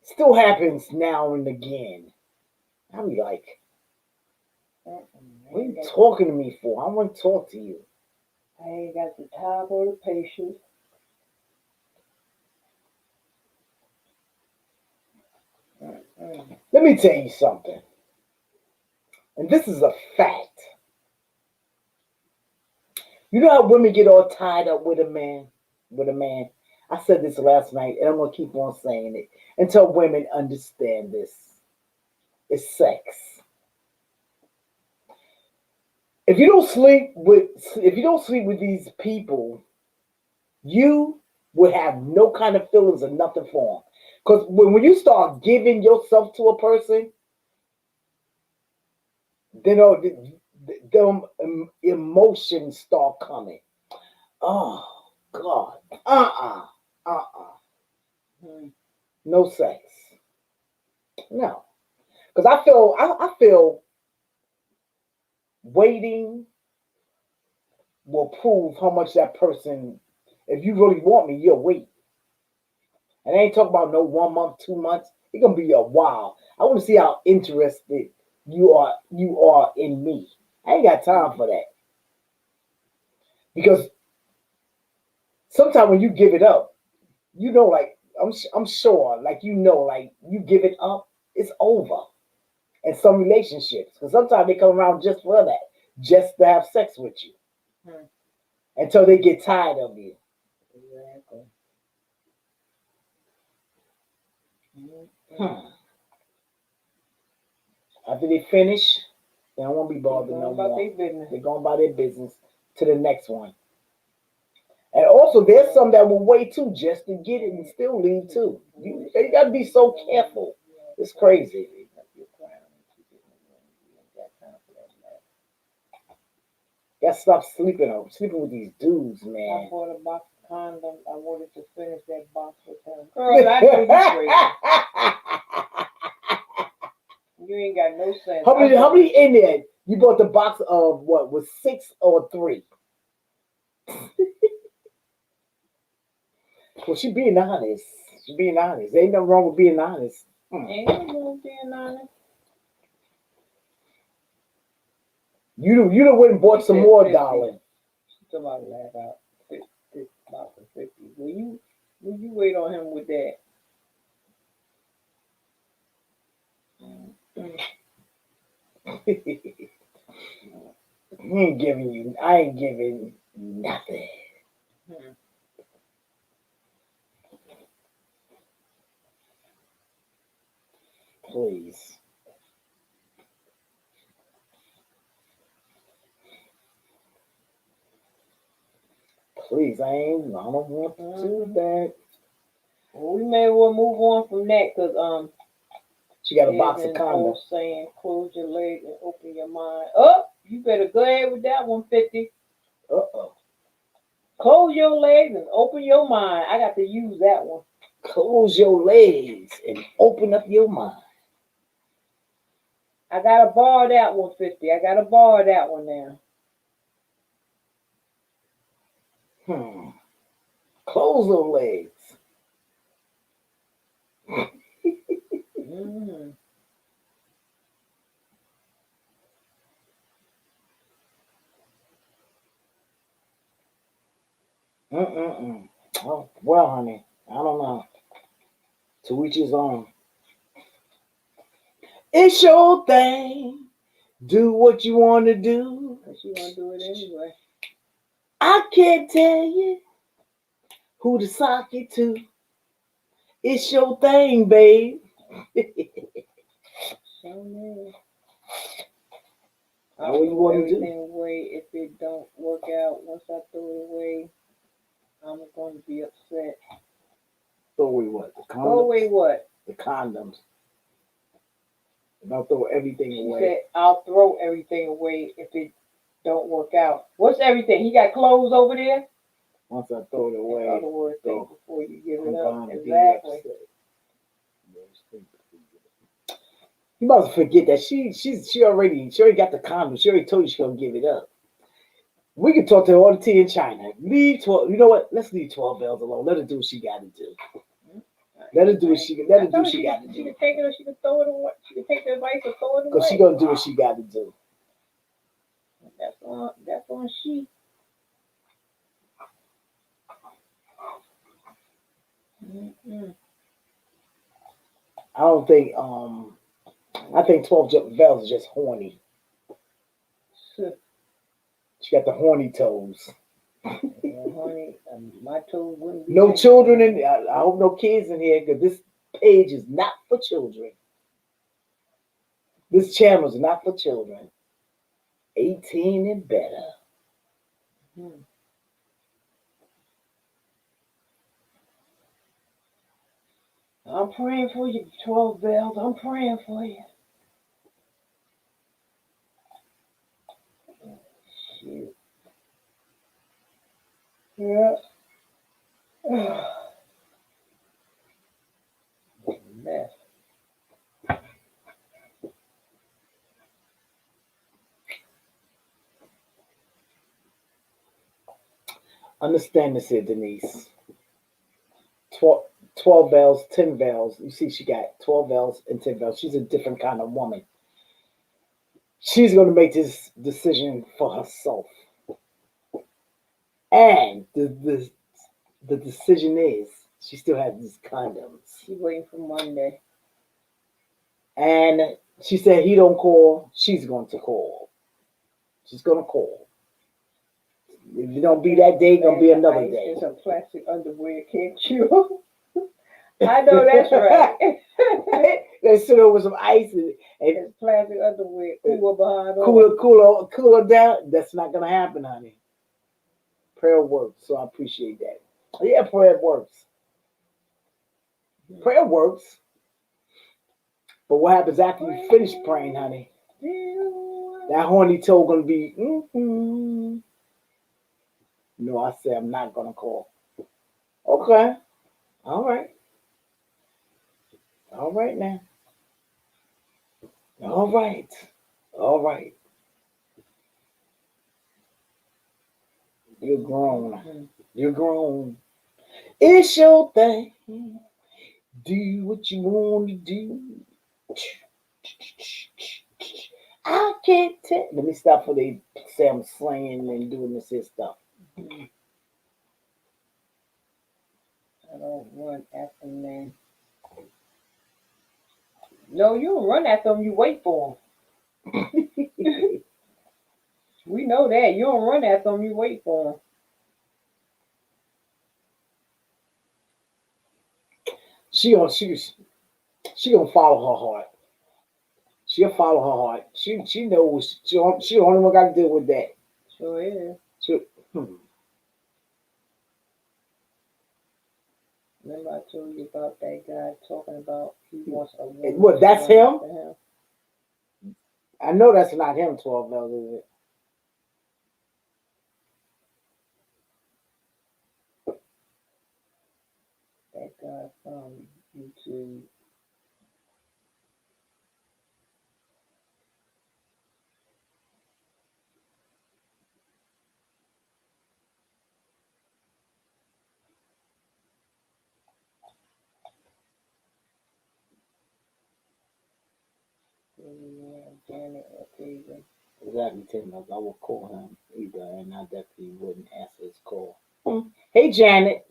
Still happens now and again. I'm like, what are you talking to me for? I want to talk to you. I ain't got the time or the patience. Let me tell you something. And this is a fact. You know how women get all tied up with a man? I said this last night, and I'm going to keep on saying it until women understand this. It's sex. If you don't sleep with these people, you would have no kind of feelings or nothing for them. Because when you start giving yourself to a person, them emotions start coming. Oh God. No sex. No. Because I feel waiting will prove how much that person, if you really want me, you'll wait. And I ain't talking about no 1 month, 2 months. It's gonna be a while. I want to see how interested you are in me. I ain't got time for that. Because sometimes when you give it up, like I'm sure, like like you give it up, it's over. And some relationships, because sometimes they come around just for that, just to have sex with you, until they get tired of you. Exactly. After they finish, they don't want to be bothered no more. They're going about their business to the next one. And also, there's some that will wait too, just to get it and still leave too. You got to be so careful. It's crazy. Got to stop sleeping with these dudes, man. I bought a box of condoms. I wanted to finish that box with him. Girl, I know you crazy. You ain't got no sense. How many in there? You bought the box of what? Was 6 or 3? Well, she being honest. She's being honest. Ain't nothing wrong with being honest. Ain't nothing wrong with being honest. You done went and bought She some said more, 50. darling. She's about to laugh out. 50, about the 50. Will you wait on him with that? I ain't giving you nothing. Hmm. Please. Please, I don't want to do that. Well, we may well move on from that because She got a there's box of an condoms. old saying, close your legs and open your mind. Oh, you better go ahead with that one, 50. Uh-oh. Close your legs and open your mind. I got to use that one. Close your legs and open up your mind. I gotta borrow that one, 50. I gotta borrow that one now. Close those legs. Mm-hmm. Oh, well, honey, I don't know. To each his own. It's your thing. Do what you want to do. Cause she gonna do it anyway. I can't tell you who to sock it to. It's your thing, babe. So man. How I'll you throw want to do? everything away if it don't work out. Once I throw it away, I'm going to be upset. Throw away what? The condoms? Throw away what? The condoms. Don't throw everything She away. said, I'll throw everything away if it don't work out. What's everything? He got clothes over there? Once I throw it away. In other words, throw. think before you give I'm it up. bound to be Exactly. upset. You must forget that she already got the condom. She already told you she's gonna give it up. We can talk to all the tea in China. Leave 12. You know what? Let's leave 12 bells alone. Let her do what she got to do. Let her do what she got to do. She can take it or she can throw it away. She can take the advice or throw it away. Because she gonna do what she got to do. That's on she. Mm-mm. I don't think I think 12 bells is just horny. She got the horny toes. Honey, my toes wouldn't be. No children in. I hope no kids in here because this page is not for children. This channel is not for children. 18 and better. I'm praying for you, 12 bells. I'm praying for you. Shit. Yeah. Mess. Understand this here, Denise. 12 bells, 10 bells. You see, she got 12 bells and 10 bells. She's a different kind of woman. She's going to make this decision for herself. And the decision is she still has these condoms. She's waiting for Monday. And she said he don't call, she's going to call. She's going to call. If it don't be that day, it's going to be another day. There's some plastic underwear, can't you? I know that's right. Let's sit over some ice and It's plastic underwear, cooler behind cooler down. That's not gonna happen, honey. Prayer works, so I appreciate that. Yeah, prayer works. Prayer works. But what happens after you finish praying, honey? That horny toe gonna be. No, I said I'm not gonna call. Okay. All right. All right now. All right. All right. You're grown. You're grown. It's your thing. do what you want to do. I can't tell. Let me stop for they say I'm slaying and doing this here stuff. I don't run after men. No, you don't run after them. You wait for them. We know that. You don't run after them. You wait for them. She gonna follow her heart. She'll follow her heart. She knows. She the only one got to deal with that. Sure is. She, hmm. Remember I told you about that guy talking about he wants a woman. What? That's to run him? after him. I know that's not him. 12 bells, is it? That guy from YouTube. Janet Ortega. Exactly 10 bells. I will call him either, and I definitely wouldn't answer his call. Hey, Janet.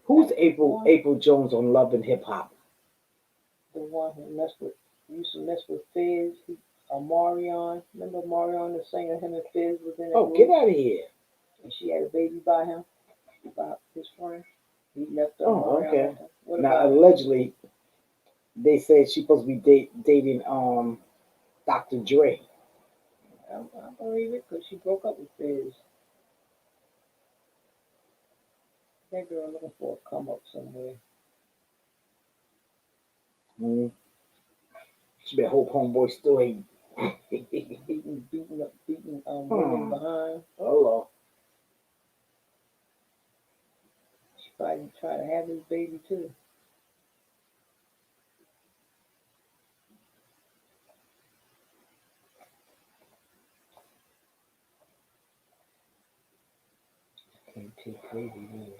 Who's April Jones on Love and Hip Hop? The one who used to mess with Fizz, Marion. Remember Marion, the singer, him and Fizz was in that Oh, group? get out of here. And she had a baby by him, by his friend. He left her. Oh, Marion okay. left her. What Now, about allegedly, they said she's supposed to be dating Dr. Dre. I believe it, because she broke up with Fizz. That girl looking for a come up somewhere. Mm. She better hope homeboy still ain't. beating women behind. Hello. She probably try to have his baby too. Can't take crazy man.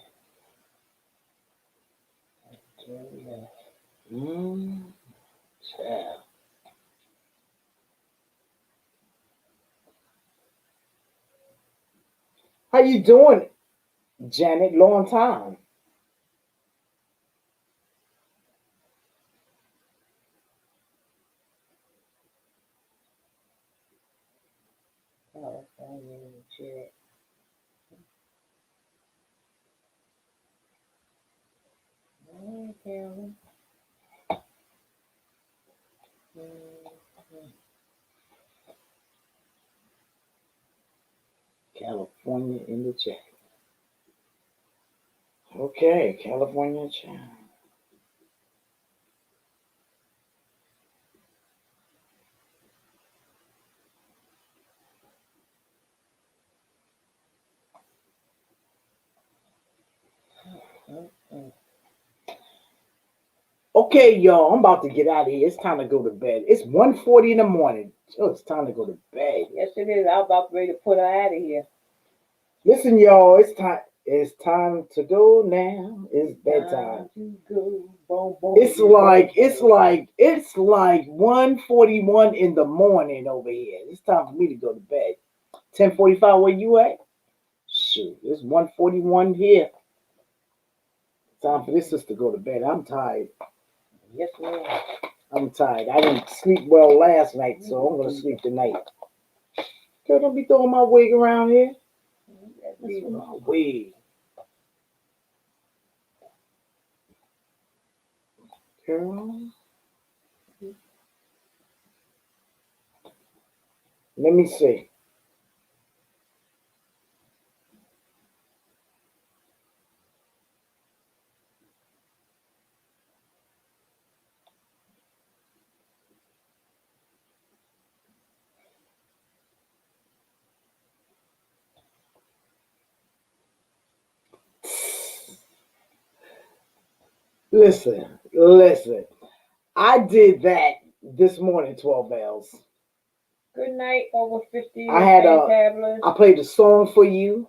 Child. How you doing, Janet? Long time. California in the chat. Hey, Carolyn. California in the chat. Okay, California chat. Okay, y'all, I'm about to get out of here. It's time to go to bed. It's 1:40 in the morning. Oh, it's time to go to bed. Yes, it is. I was about ready to put her out of here. Listen, y'all, it's time. It's time to go now. It's bedtime. To go. Boom, boom, It's like 1:41 in the morning over here. It's time for me to go to bed. 10:45, where you at? Shoot, it's 1:41 here. Time for this sister to go to bed. I'm tired. Yes, ma'am. I'm tired. I didn't sleep well last night, so I'm gonna sleep tonight. Girl, don't be throwing my wig around here. That's my wig. Girl. Let me see. Listen. I did that this morning, 12 bells. Good night, over 50 I had fantabulous. I played a song for you.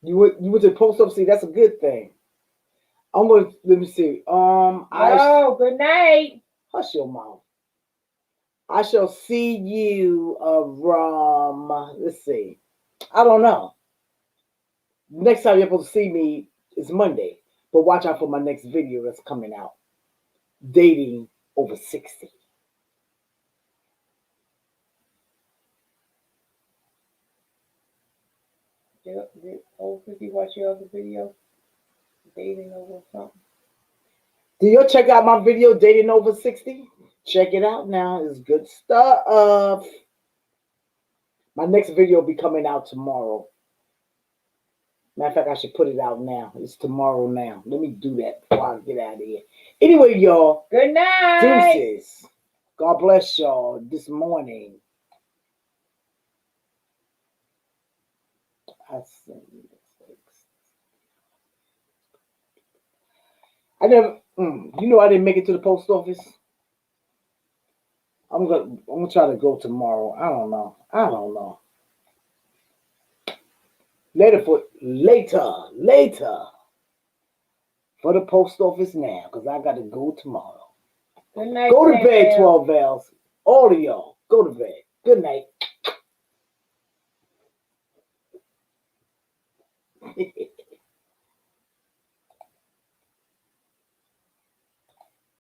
You went to the post office. See, that's a good thing. Let me see. Oh, good night. Hush your mouth. I shall see you around. Let's see. I don't know. Next time you're supposed to see me is Monday, but watch out for my next video that's coming out. Dating over 60. Did old 50 watch your other video? Dating over something. Do you check out my video, Dating Over 60? Check it out now. It's good stuff. My next video will be coming out tomorrow. Matter of fact, I should put it out now. It's tomorrow now. Let me do that before I get out of here. Anyway, y'all. Good night. Deuces. God bless y'all this morning. I never, I didn't make it to the post office. I'm gonna try to go tomorrow. I don't know. Later for the post office now, because I got to go tomorrow. Good night. Go to bed, 12 bells. All of y'all, go to bed. Good night.